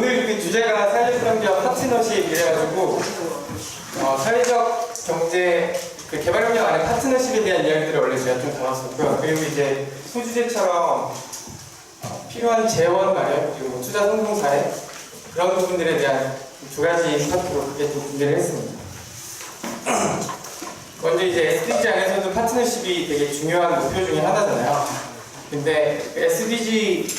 오늘 그 주제가 사회적 경제와 파트너십 이래가지고 사회적 경제 그 개발협력 안에 파트너십에 대한 이야기들을 원래 제가 좀 담았었고요. 그리고 이제 소주제처럼 필요한 재원 마련 그리고 투자 성공 사례 그런 부분들에 대한 두 가지 파트로 크게 좀 준비를 했습니다. 먼저 이제 SDG 안에서도 파트너십이 되게 중요한 목표 중에 하나잖아요. 근데 SDG가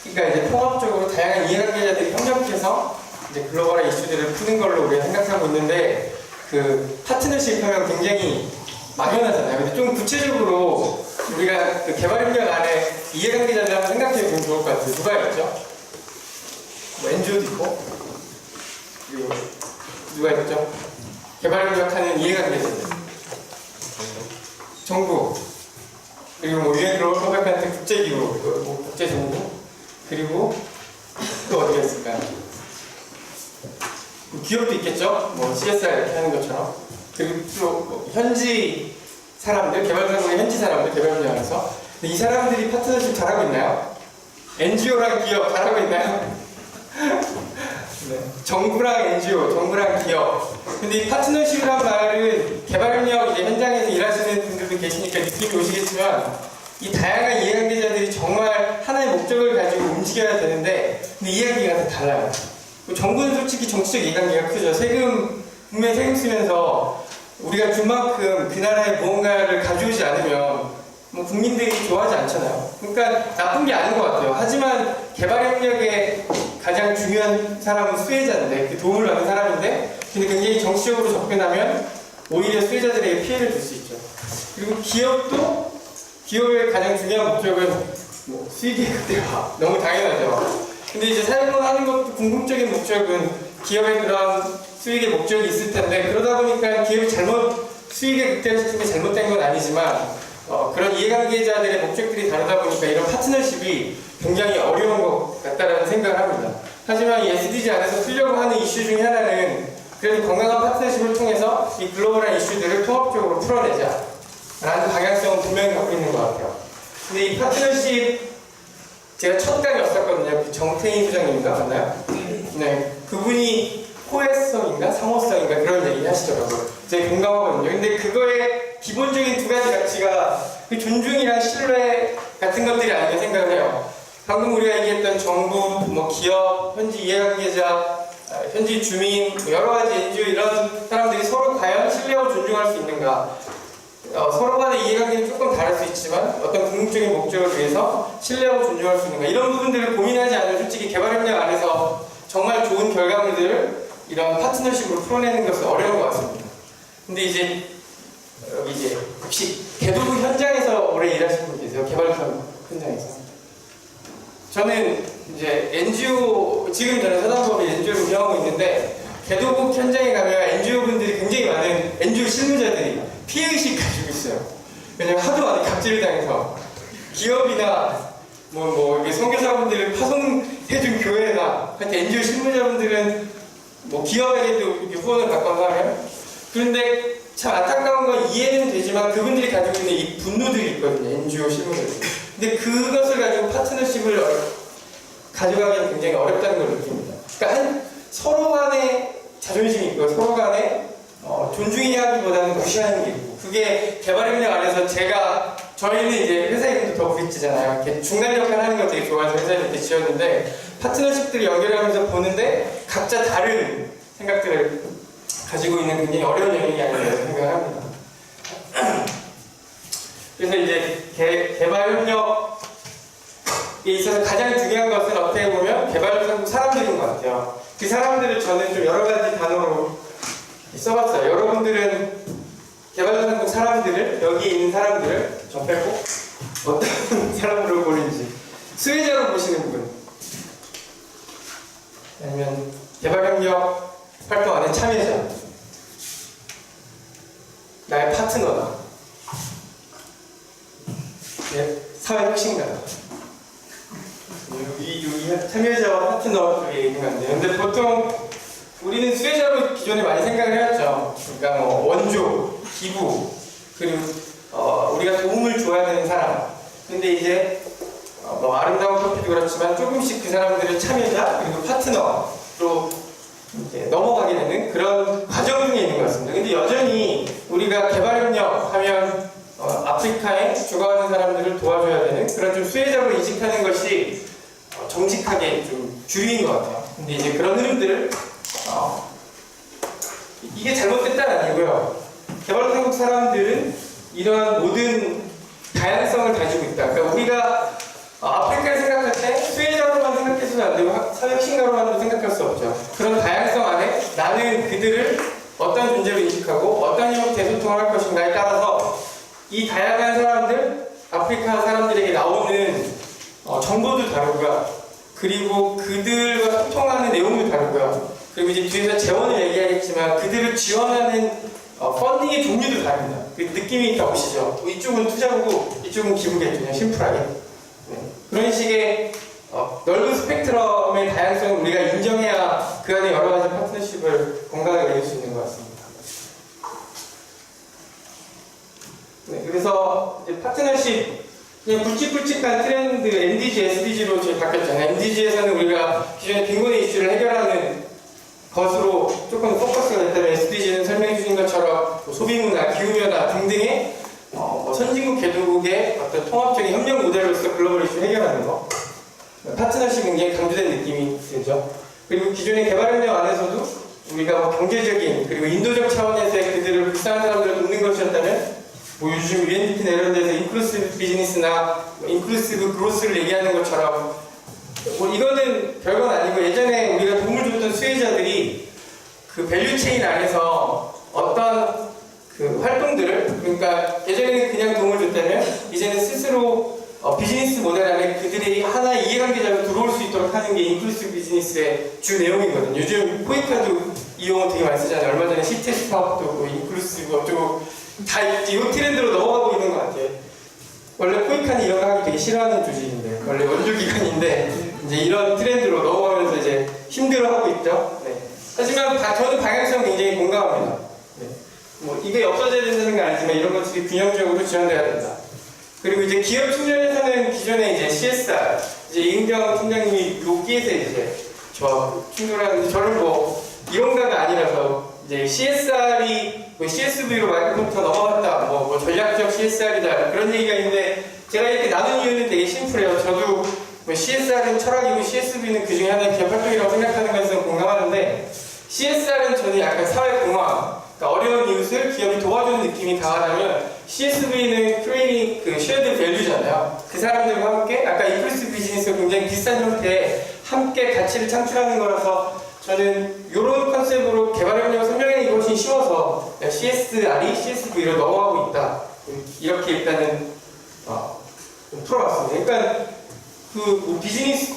이제 통합적으로 다양한 이해관계자들이 협력해서 이제 글로벌한 이슈들을 푸는 걸로 우리가 생각하고 있는데 그 파트너십 하면 굉장히 막연하잖아요. 근데 좀 구체적으로 우리가 그 개발협력 안에 이해관계자들 한번 생각해 보면 좋을 것 같아요. 누가 있죠? 뭐 NGO도 있고 그리고 누가 있죠? 개발협력하는 이해관계자들 정부 그리고 뭐 UN 글로벌 컴팩트 국제기구 뭐 국제정부 그리고 또 어디가 있을까요? 기업도 있겠죠? 뭐 CSR 이렇게 하는 것처럼 그리고 또 현지 사람들, 개발사국의 현지 사람들, 개발협력에서 이 사람들이 파트너십 잘하고 있나요? NGO랑 기업 잘하고 있나요? 네. 정부랑 NGO, 정부랑 기업. 근데 이 파트너십이란 말은 개발협력 이제 현장에서 일하시는 분들도 계시니까 느낌이 오시겠지만 이 다양한 이해관계자들이 정말 하나의 목적을 가지고 움직여야 되는데 근데 이해관계가 다 달라요. 정부는 솔직히 정치적 이해관계가 크죠. 분명히 세금 쓰면서 우리가 준 만큼 그 나라에 무언가를 가져오지 않으면 뭐 국민들이 좋아하지 않잖아요. 그러니까 나쁜 게 아닌 것 같아요. 하지만 개발협력의 가장 중요한 사람은 수혜자인데 그 도움을 받는 사람인데 근데 굉장히 정치적으로 접근하면 오히려 수혜자들에게 피해를 줄 수 있죠. 그리고 기업의 가장 중요한 목적은 뭐 수익의 극대화 너무 당연하죠. 근데 이제 사용을 하는 것도 궁극적인 목적은 기업의 그런 수익의 목적이 있을 텐데 그러다 보니까 기업이 수익의 극대화시키는 게 잘못된 건 아니지만 그런 이해관계자들의 목적들이 다르다 보니까 이런 파트너십이 굉장히 어려운 것 같다는 생각을 합니다. 하지만 이 SDG 안에서 풀려고 하는 이슈 중에 하나는 그래도 건강한 파트너십을 통해서 이 글로벌한 이슈들을 통합적으로 풀어내자 라는 방향성은 분명히 갖고 있는 것 같아요. 근데 이 파트너십 제가 첫 강의였었거든요. 그 정태인 부장님인가 맞나요? 네. 그분이 호혜성인가 상호성인가 그런 얘기 하시더라고요. 제가 공감하거든요. 근데 그거의 기본적인 두 가지 가치가 그 존중이랑 신뢰 같은 것들이 아닌가 생각을 해요. 방금 우리가 얘기했던 정부, 뭐 기업, 현지 이해관계자, 현지 주민, 여러 가지 NGO 이런 사람들이 서로 과연 신뢰하고 존중할 수 있는가? 서로 간의 이해관계는 조금 다를 수 있지만 어떤 궁극적인 목적을 위해서 신뢰하고 존중할 수 있는가? 이런 부분들을 고민하지 않으면 솔직히 개발협력 안에서 정말 좋은 결과물들을 이런 파트너십으로 풀어내는 것은 어려운 것 같습니다. 근데 이제 혹시 개도국 현장에서 오래 일하신 분 계세요? 개발협력 현장에서? 저는 이제 NGO, 지금 저는 사단법인 NGO를 운영하고 있는데 개도국 현장에 가면 NGO분들이 굉장히 많은 NGO 실무자들이 피해의식 가지고 있어요. 왜냐면 하도 많이 갑질을 당해서 기업이나 이게 선교사분들을 파송해준 교회나 하여튼 NGO 실무자분들은 뭐 기업에게도 이렇게 후원을 받거나 하면 그런데 참 안타까운 건 이해는 되지만 그분들이 가지고 있는 이 분노들이 있거든요. NGO 실무자들. 근데 그것을 가지고 파트너십을 가져가기는 굉장히 어렵다는 걸 느낍니다. 그러니까 서로 간에 자존심이 있고 서로 간에 존중해야 하기보다는 무시하는 게 있고 그게 개발협력 안에서 저희는 이제 회사 이름도 더 브릿지잖아요. 이렇게 중간 역할을 하는 거 되게 좋아해서 회사 이렇게 지었는데 파트너십들을 연결하면서 보는데 각자 다른 생각들을 가지고 있는 굉장히 어려운 영역이 아니라고 생각을 합니다. 그래서 이제 개발협력에 있어서 가장 중요한 것은 어떻게 보면 개발협력 사람들인 것 같아요. 그 사람들을 저는 좀 여러 가지 단어로 써봤어요. 여러분들은 개발도상국 사람들을 여기 있는 사람들을 저 빼고 어떤 사람으로 보는지 수혜자로 보시는 분 아니면 개발협력 활동 안에 참여자 나의 파트너다 사회혁신가다 여기 참여자와 파트너 쪽에 있는 것 같네요. 근데 보통 우리는 수혜자로 기존에 많이 생각을 해왔죠. 그러니까 원조, 기부, 그리고 우리가 도움을 줘야 되는 사람. 근데 이제 뭐 아름다운 커피도 그렇지만 조금씩 그 사람들의 참여자 그리고 파트너로 이제 넘어가게 되는 그런 과정 중에 있는 것 같습니다. 근데 여전히 우리가 개발협력 하면 아프리카에 죽어가는 사람들을 도와줘야 되는 그런 좀 수혜자로 인식하는 것이 정직하게 좀 주류인 것 같아요. 근데 이제 그런 흐름들을 이게 잘못됐다는 아니고요. 개발도상국 사람들은 이러한 모든 다양성을 가지고 있다. 그러니까 우리가 아프리카를 생각할 때 수혜자로만 생각해서는 안 되고 사회혁신가로만 생각할 수 없죠. 그런 다양성 안에 나는 그들을 어떤 존재로 인식하고 어떤 형태의 소통을 할 것인가에 따라서 이 다양한 사람들, 아프리카 사람들에게 나오는 정보도 다르고요. 그리고 그들과 소통하는 내용도 다르고요. 그리고 이제 뒤에서 재원을 얘기하겠지만 그들을 지원하는 펀딩의 종류도 다릅니다. 그 느낌이 다 오시죠? 이쪽은 투자고 이쪽은 기부겠죠. 그냥 심플하게. 네. 그런 식의 넓은 스펙트럼의 다양성을 우리가 인정해야 그 안에 여러 가지 파트너십을 건강하게 맺을 수 있는 것 같습니다. 네, 그래서 이제 파트너십 그냥 굵직굵직한 트렌드 MDG, SDG로 저희 바뀌었잖아요. MDG에서는 우리가 기존의 빈곤의 이슈를 해결하는 것으로 조금 포커스가 됐다면 SDG는 설명해 주신 것처럼 소비문화, 기후변화 등등의 선진국, 개도국의 어떤 통합적인 협력 모델로서 글로벌 이슈 해결하는 거 파트너십 굉장히 강조된 느낌이 들죠. 그리고 기존의 개발협력 안에서도 우리가 경제적인 그리고 인도적 차원에서의 그들을 불쌍한 사람들을 돕는 것이었다면 요즘 UNDP나 이런 데서 인클루시브 비즈니스나 인클루시브 그로스를 얘기하는 것처럼 이거는 별건 아니고 예전에 우리가 도움을 줬던 수혜자들이 그 밸류체인 안에서 어떤 그 활동들을 그러니까 예전에는 그냥 도움을 줬다면 이제는 스스로 비즈니스 모델 안에 그들이 하나의 이해관계자로 들어올 수 있도록 하는 게 인클루시브 비즈니스의 주 내용이거든요. 요즘 포이카도 이용을 되게 많이 쓰잖아요. 얼마 전에 시티 스타업도 뭐 인클루시브 어쩌고 다 이 트렌드로 넘어가고 있는 것 같아요. 원래 포이카는 이런 거 하기 되게 싫어하는 조직인데 원래 원조기관인데 이제 이런 트렌드로 넘어가면서 이제 힘들어하고 있죠. 네. 하지만 저는 방향성 굉장히 공감합니다. 네. 뭐 이게 없어져야 된다는 건 아니지만 이런 것들이 균형적으로 지원돼야 된다. 그리고 이제 기업 측면에서는 기존에 이제 CSR 이제 이은경 팀장님이 여기에서 이제 저 충돌하는데 저는 뭐 이론가가 아니라서 이제 CSR이 뭐 CSV로 마이크로소프트가 넘어갔다, 뭐 전략적 CSR이다 그런 얘기가 있는데 제가 이렇게 나눈 이유는 되게 심플해요. 저도 뭐 CSR은 철학이고 CSV는 그 중에 하나의 기업 활동이라고 생각하는 것에서 공감하는데 CSR은 저는 약간 사회공헌, 그러니까 어려운 이웃을 기업이 도와주는 느낌이 강하다면 CSV는 크리에이팅 그 쉐어드 밸류잖아요. 그 사람들과 함께 아까 인클루시브 비즈니스가 굉장히 비슷한 형태의 함께 가치를 창출하는 거라서 저는 이런 컨셉으로 개발협력을 설명하는 것이 쉬워서 CSR이 CSV로 넘어가고 있다. 이렇게 일단은 풀어봤습니다. 그러니까 그 비즈니스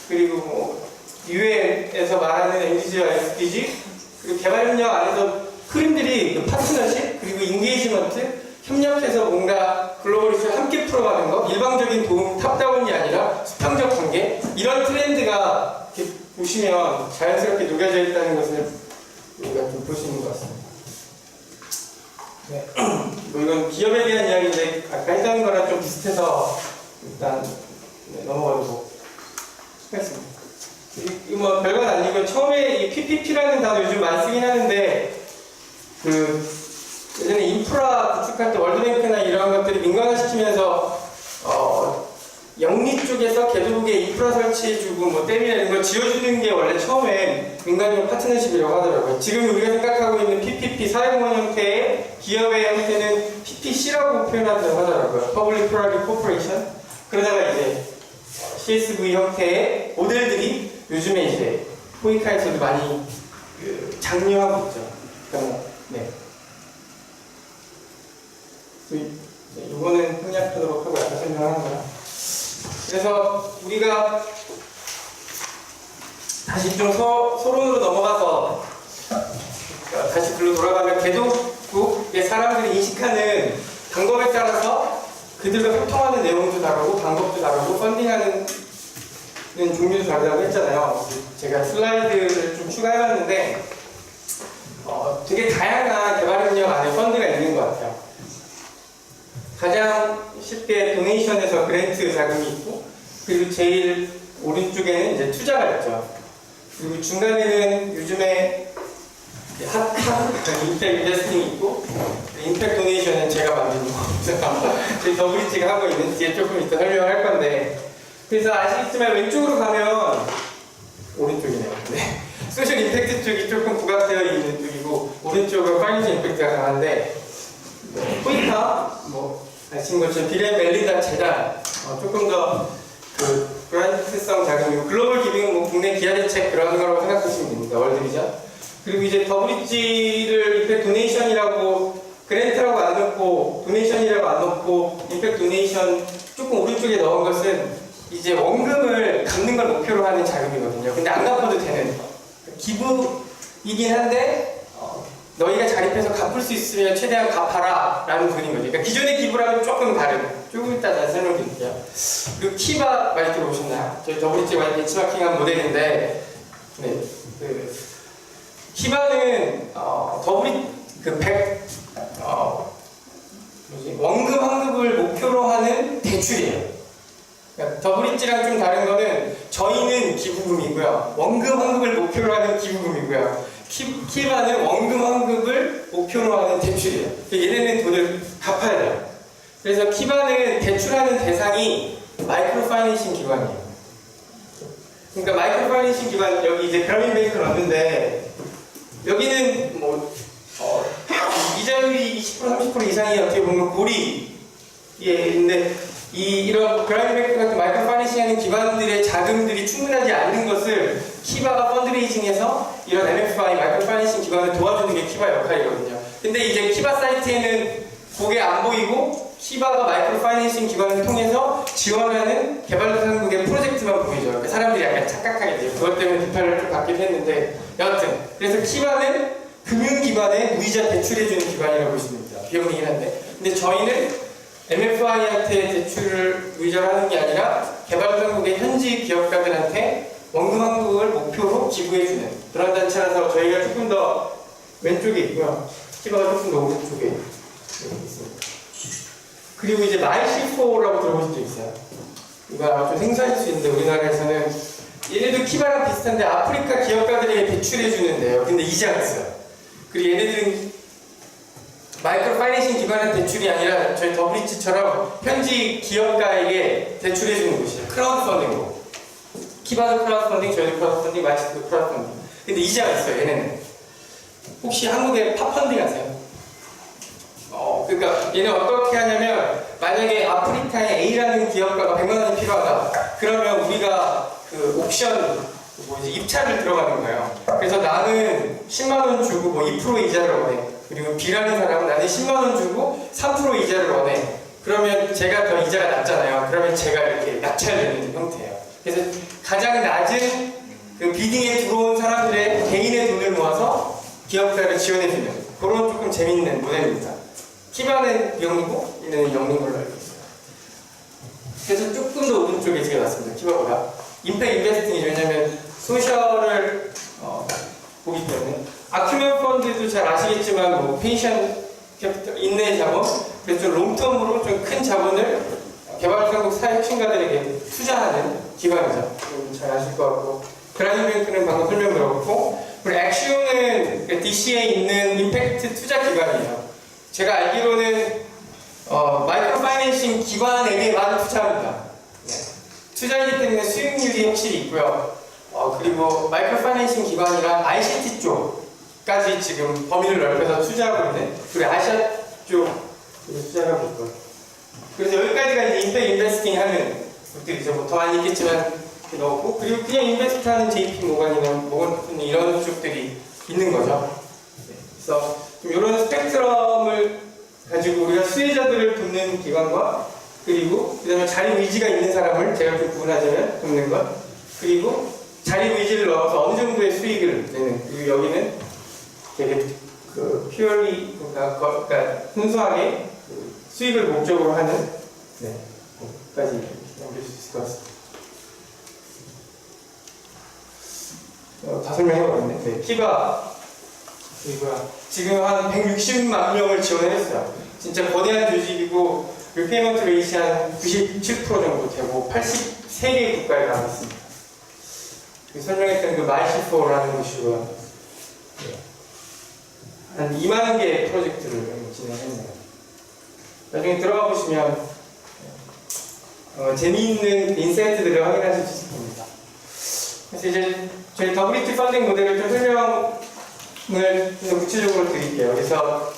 그리고 뭐 UN에서 말하는 MDG와 SDG 그리고 개발협력 안에서 흐름들이 파트너십 그리고 인게이지먼트 협력해서 뭔가 글로벌 이슈를 함께 풀어가는 거 일방적인 도움 탑다운이 아니라 수평적 관계 이런 트렌드가 이렇게 보시면 자연스럽게 녹여져 있다는 것을 우리가 좀 볼 수 있는 것 같습니다. 네. 뭐 이건 기업에 대한 이야기인데 아까 했던 거랑 좀 비슷해서 일단 넘어가고 하겠습니다. 이거 뭐 별건 아니고 처음에 이 PPP라는 단어 요즘 많이 쓰긴 하는데 그 예전에 인프라 구축할 때 월드뱅크나 이런 것들이 민간화시키면서 영리 쪽에서 개도국에 인프라 설치해주고 뭐 댐이나 이런 거 지어주는 게 원래 처음엔 민간용 파트너십이라고 하더라고요. 지금 우리가 생각하고 있는 PPP 사회공헌 형태의 기업의 형태는 PPC라고 표현한다고 하더라고요. Public Private Cooperation. 그러다가 이제 CSV 형태의 모델들이 요즘에 이제 포이카에서도 많이 장려하고 있죠. 그러니까 네. 이거는 생략하도록 하고 약간 설명하는 거야. 그래서 우리가 다시 좀 서론으로 넘어가서 다시 글로 돌아가면 개도국의 사람들이 인식하는 방법에 따라서 그들과 소통하는 내용도 다르고 방법도 다르고 펀딩하는 종류도 다르다고 했잖아요. 제가 슬라이드를 좀 추가해봤는데 되게 다양한 개발협력 안에 펀드가 있는 것 같아요. 가장 쉽게 도네이션에서 그랜트 자금이 있고 그리고 제일 오른쪽에는 이제 투자가 있죠. 그리고 중간에는 요즘에 핫 임팩트 인베스팅이 있고, 임팩트 도네이션은 제가 만든 거. 저희 더블리치가 하고 있는, 뒤에 조금 이따 설명할 건데. 그래서 아시겠지만 왼쪽으로 가면 오른쪽이네요. 네. 소셜 임팩트 쪽이 조금 부각되어 있는 쪽이고, 오른쪽은 파이낸셜 임팩트가 강한데, 포인터, 아시는 것처럼 빌 앤 멜린다 재단, 조금 더 브랜드성 자금이고, 글로벌 기빙은 국내 기아 대책 그런 거라고 생각하시면 됩니다. 월드비전. 그리고 이제 더블리지를 임팩트 도네이션이라고, 그랜트라고 안 넣고, 도네이션이라고 안 넣고, 임팩트 도네이션 조금 오른쪽에 넣은 것은 이제 원금을 갚는 걸 목표로 하는 자금이거든요. 근데 안 갚아도 되는 기부이긴 한데, 너희가 자립해서 갚을 수 있으면 최대한 갚아라 라는 돈인 거죠. 그러니까 기존의 기부랑은 조금 다른, 조금 이따 다시 설명드릴게요. 그리고 키바 많이 들어보셨나요? 저희 더블리지 많이 벤치마킹한 모델인데, 네, 키바는 원금 환급을 목표로 하는 대출이에요. 그러니까 더블리지랑 좀 다른 거는 저희는 기부금이고요, 원금 환급을 목표로 하는 기부금이고요, 키바는 원금 환급을 목표로 하는 대출이에요. 얘네는 돈을 갚아야 돼요. 그래서 키바는 대출하는 대상이 마이크로 파이낸싱 기관이에요. 그러니까 마이크로 파이낸싱 기관, 여기 이제 그라민뱅크를 얻는데, 여기는 이자율이 20% 30% 이상이 어떻게 보면 고리인데, 이런 그라민뱅크 같은 마이크로 파이낸싱 하는 기관들의 자금들이 충분하지 않는 것을 키바가 펀드레이징해서 이런 MFI, 마이크로 파이낸싱 기관을 도와주는 게 키바 역할이거든요. 근데 이제 키바 사이트에는 그게 안 보이고, 키바가 마이크로 파이낸싱 기관을 통해서 지원하는 개발도상국의 프로젝트만 보이죠. 그러니까 사람들이 약간 착각하게 돼요. 그것 때문에 비판을 좀 받긴 했는데, 여하튼 그래서 키바는 금융기관에 무이자 대출해주는 기관이라고 보시면 됩니다. 비용이긴 한데, 근데 저희는 MFI한테 대출을 무이자로 하는 게 아니라 개발도상국의 현지 기업가들한테 원금 환급을 목표로 기부해주는 그런 단체라서 저희가 조금 더 왼쪽에 있고요, 키바가 조금 더 오른쪽에 있습니다. 그리고 이제 마이시4라고 들어보신 적 있어요? 이거 좀 생소할 수 있는데, 우리나라에서는 얘네도 키바랑 비슷한데 아프리카 기업가들에게 대출해주는데요. 근데 이자가 있어요. 그리고 얘네들은 마이크로 파이낸싱 기관의 대출이 아니라 저희 더블리지처럼 현지 기업가에게 대출해주는 곳이에요. 크라우드 펀딩으로. 키바도 크라우드 펀딩, 저희도 크라우드 펀딩, 마이시도 크라우드 펀딩. 근데 이자가 있어요, 얘네는. 혹시 한국에 팝펀딩 아세요? 그러니까 얘는 어떻게 하냐면, 만약에 아프리카에 A라는 기업가가 100만 원이 필요하다. 그러면 우리가 그 옵션, 입찰을 들어가는 거예요. 그래서 나는 10만 원 주고 2% 이자를 원해. 그리고 B라는 사람은 나는 10만 원 주고 3% 이자를 원해. 그러면 제가 더 이자가 낮잖아요. 그러면 제가 이렇게 낙찰되는 형태예요. 그래서 가장 낮은 그 비딩에 들어온 사람들의 개인의 돈을 모아서 기업가를 지원해주는 그런 조금 재밌는 모델입니다. 키바는 0이고 얘는 0인 걸로 알고 있어요. 그래서 조금 더 오른쪽에 제가 놨습니다. 키바보다. 임팩트 인베스팅이죠. 왜냐면 소셜을 보기 때문에. 아큐면 펀드도 잘 아시겠지만 펜션 캐피털, 인내 자본, 그래서 좀 롱텀으로 좀 큰 자본을 개발도상국 혁신가들에게 투자하는 기관이죠. 잘 아실 것 같고, 그라인뱅크는 방금 설명드렸고, 그리고 액시오는 DC에 있는 임팩트 투자 기관이에요. 제가 알기로는 마이크로 파이낸싱 기관에게만 투자합니다. 네. 투자이기 때문에 수익률이 확실히 있고요. 그리고 마이크로 파이낸싱 기관이랑 ICT 쪽까지 지금 범위를 넓혀서 투자하고 있는, 그리고 아시아 쪽 투자하고 있고요. 그래서 여기까지가 이제 인베스팅 하는 것들이죠. 더 많이 있겠지만 넣었고, 그리고 그냥 인베스트 하는 JP 모건이나 모건 이런 쪽들이 있는 거죠. 네. 그래서 좀 이런 스펙트럼을 가지고 우리가 수혜자들을 돕는 기관과, 그리고 그 다음에 자립 의지가 있는 사람을 제가 좀 구분하자면 돕는 것, 그리고 자립 의지를 넣어서 어느 정도의 수익을 내는, 그리고 여기는 되게 퓨어리, 그러니까 순수하게 수익을 목적으로 하는, 네, 까지 넘길 수 있을 것 같습니다. 다 설명해버렸네. 네, 키바 이거야. 지금 한 160만 명을 지원했어요. 진짜 거대한 조직이고, 페이먼트 레이시 한 97% 정도 되고, 3개의 국가에 나와 있습니다. 설명했던 그 마이시포라는 곳이고요. 한 2만 개의 프로젝트를 진행했네요. 나중에 들어가 보시면 재미있는 인사이트들을 확인하실 수 있을 겁니다. 그래서 이제 저희 WT 펀딩 모델을 좀 설명을 좀 구체적으로 드릴게요. 그래서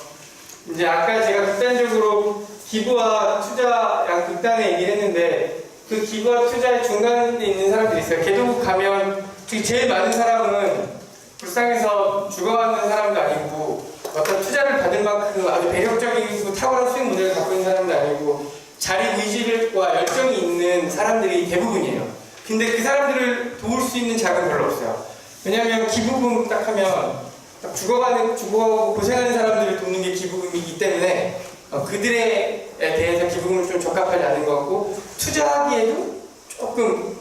이제 아까 제가 극단적으로 기부와 투자 양 극단에 얘기를 했는데 그 기부와 투자의 중간에 있는 사람들이 있어요. 개도국 가면 제일 많은 사람은 불쌍해서 죽어가는 사람도 아니고 어떤 투자를 받을 만큼 아주 매력적이고 탁월한 수익 모델을 갖고 있는 사람도 아니고 자립 의지와 열정이 있는 사람들이 대부분이에요. 근데 그 사람들을 도울 수 있는 자금은 별로 없어요. 왜냐하면 기부금 딱 하면 딱 죽어가고 고생하는 사람들을 돕는 게 기부금이기 때문에 그들에 대해서 기부금을 좀 적합하지 않은 것 같고 투자하기에도 조금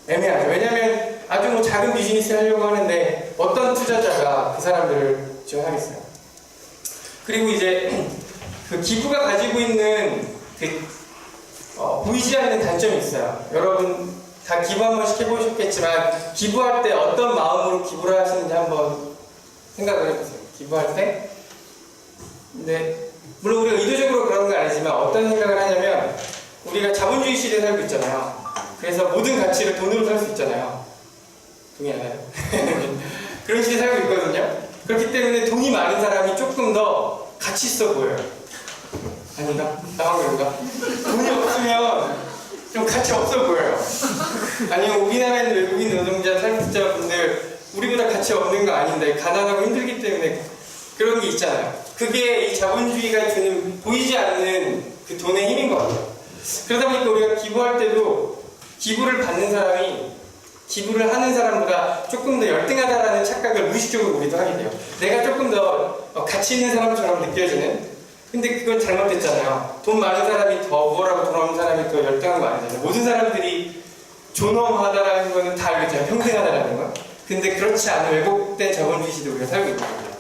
애매하죠. 왜냐하면 아주 뭐 작은 비즈니스 하려고 하는데 어떤 투자자가 그 사람들을 지원하겠어요. 그리고 이제 그 기부가 가지고 있는 보이지 않는 단점이 있어요. 여러분 다 기부 한 번씩 해보셨겠지만 기부할 때 어떤 마음으로 기부를 하시는지 한번 생각을 해보세요. 기부할 때 근데 물론 우리가 의도적으로 그런 건 아니지만 어떤 생각을 하냐면 우리가 자본주의 시대에 살고 있잖아요. 그래서 모든 가치를 돈으로 살 수 있잖아요. 동의하나요? 그런 시대에 살고 있거든요. 그렇기 때문에 돈이 많은 사람이 조금 더 가치 있어 보여요. 아닌가? 나만 그런가? 돈이 없으면 좀 가치 없어 보여요. 아니면 우리나라에 있는 외국인 노동자, 탈북자분들 우리보다 가치 없는 거 아닌데 가난하고 힘들기 때문에 그런 게 있잖아요. 그게 이 자본주의가 주는 보이지 않는 그 돈의 힘인 것 같아요. 그러다 보니까 우리가 기부할 때도 기부를 받는 사람이 기부를 하는 사람보다 조금 더 열등하다라는 착각을 무의식적으로 우리도 하게 돼요. 내가 조금 더 가치 있는 사람처럼 느껴지는. 근데 그건 잘못됐잖아요. 돈 많은 사람이 더 우월하고 돈 없는 사람이 더 열등한 거 아니잖아요. 모든 사람들이 존엄하다라는 거는 다 알겠잖아요. 평등하다라는 건. 근데 그렇지 않은 왜곡된 자본주의 시대 우리가 살고 있거든요.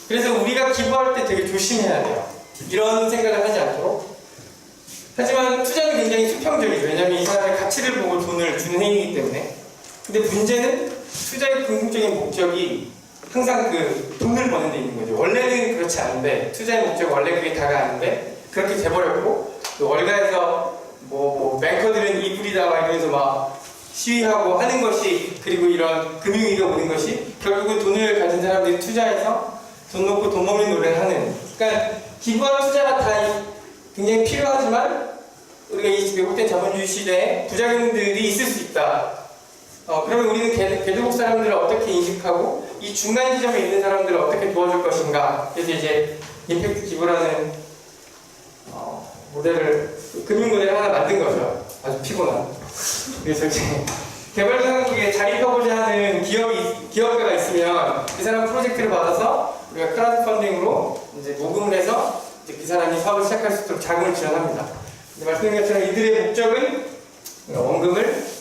그래서 우리가 기부할 때 되게 조심해야 돼요. 이런 생각을 하지 않도록. 하지만 투자는 굉장히 수평적이죠. 왜냐하면 이 사람의 가치를 보고 돈을 주는 행위이기 때문에. 근데 문제는 투자의 궁극적인 목적이 항상 그 돈을 버는 데 있는 거죠. 원래는 그렇지 않은데 투자의 목적 원래 그게 다가 아닌데 그렇게 돼버렸고 또 월가에서 뭐 뱅커들은 이불이다 막 이러면서 막 시위하고 하는 것이 그리고 이런 금융위기가 오는 것이 결국은 돈을 가진 사람들이 투자해서 돈 놓고 돈 먹는 노래를 하는. 그러니까 기부와 투자가 다 굉장히 필요하지만 우리가 이 왜곡된 자본주의 시대에 부작용들이 있을 수 있다. 그러면 우리는 개도국 사람들을 어떻게 인식하고 이 중간 지점에 있는 사람들을 어떻게 도와줄 것인가. 그래서 이제 임팩트 기부라는 금융 모델을 하나 만든 거죠. 아주 피곤한. 그래서 이제 개발도상국에 자립하고자 하는 기업가가 있으면 그 사람 프로젝트를 받아서 우리가 크라우드 펀딩으로 이제 모금을 해서 이제 그 사람이 사업을 시작할 수 있도록 자금을 지원합니다. 말씀드린 것처럼 이들의 목적은 원금을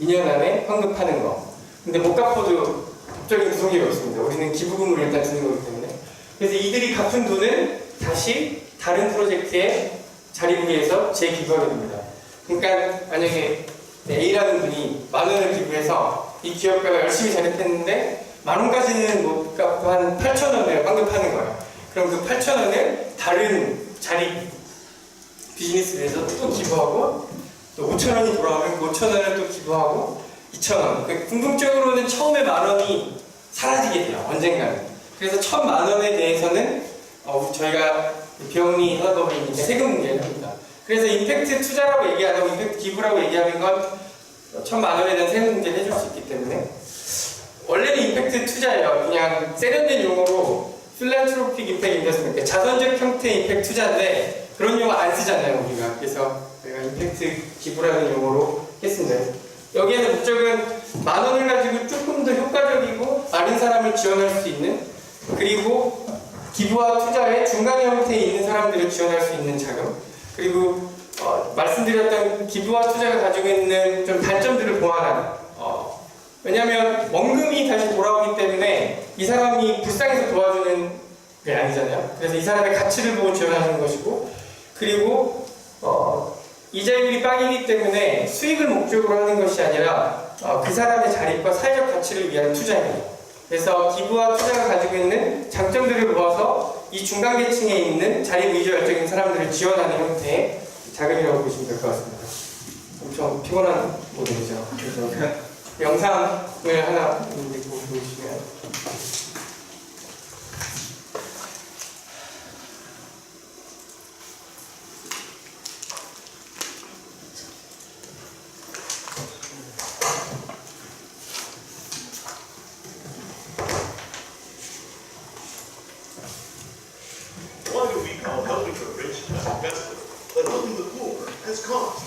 2년 안에 환급하는 거. 근데 못 갚아도 법적인 구속력이 없습니다. 우리는 기부금을 일단 주는 거기 때문에. 그래서 이들이 갚은 돈은 다시 다른 프로젝트에 자리부기해서 재기부하게 됩니다. 그러니까 만약에 A라는 분이 10,000원을 기부해서 이 기업가가 열심히 자립했는데 10,000원까지는 못 갚고 한 8,000원을 환급하는 거예요. 그럼 그 8,000원을 다른 자립 비즈니스를 해서 또 기부하고 또 5,000원이 돌아오면 그 5,000원을 또 기부하고 2,000원. 궁극적으로는 처음에 10,000원이 사라지게 돼요. 언젠가는. 그래서 1,000,000원에 대해서는 저희가 비영리 하다보니 세금 문제를 합니다. 그래서 임팩트 투자라고 얘기 안 하고 임팩트 기부라고 얘기하는 건 1,000,000원에 대한 세금 문제를 해줄 수 있기 때문에 원래는 임팩트 투자예요. 그냥 세련된 용어로 필란트로픽 임팩트 인베스트먼트, 자선적 형태의 임팩트 투자인데 그런 용어 안 쓰잖아요 우리가. 그래서 저희가 임팩트 기부라는 용어로 했습니다. 여기에서 목적은 10,000원을 가지고 조금 더 효과적이고 많은 사람을 지원할 수 있는, 그리고 기부와 투자의 중간 형태에 있는 사람들을 지원할 수 있는 자금, 그리고 말씀드렸던 기부와 투자가 가지고 있는 좀 단점들을 보완한, 왜냐하면 원금이 다시 돌아오기 때문에 이 사람이 불쌍해서 도와주는 게 아니잖아요. 그래서 이 사람의 가치를 보고 지원하는 것이고, 그리고 이자율이 빵이기 때문에 수익을 목적으로 하는 것이 아니라 그 사람의 자립과 사회적 가치를 위한 투자입니다. 그래서 기부와 투자가 가지고 있는 장점들을 모아서 이 중간계층에 있는 자립의지열적인 사람들을 지원하는 형태의 자금이라고 보시면 될 것 같습니다. 엄청 피곤한 모델이죠. 그래서 영상을 하나 보시면 Why do we call helping the rich as investment, but helping the poor as cost?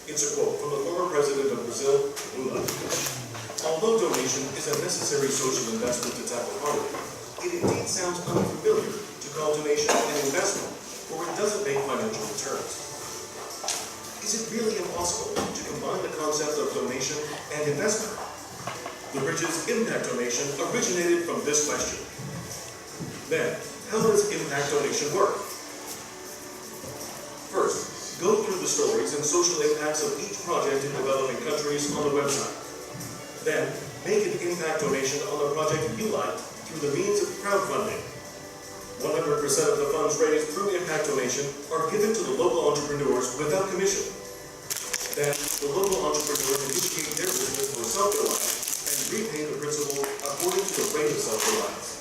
It's a quote from the former president of Brazil, Lula. Although donation is a necessary social investment to tackle poverty, it indeed sounds unfamiliar to call donation an investment, for it doesn't make financial returns. Is it really impossible to combine the concepts of donation and investment? The Bridges Impact Donation originated from this question. Then, how does impact donation work? First, go through the stories and social impacts of each project in developing countries on the website. Then, make an impact donation on the project you like through the means of crowdfunding. 100% of the funds raised through impact donation are given to the local entrepreneurs without commission. Then, the local entrepreneurs initiate their business for self-reliance and repay the principal according to the rate of self-reliance.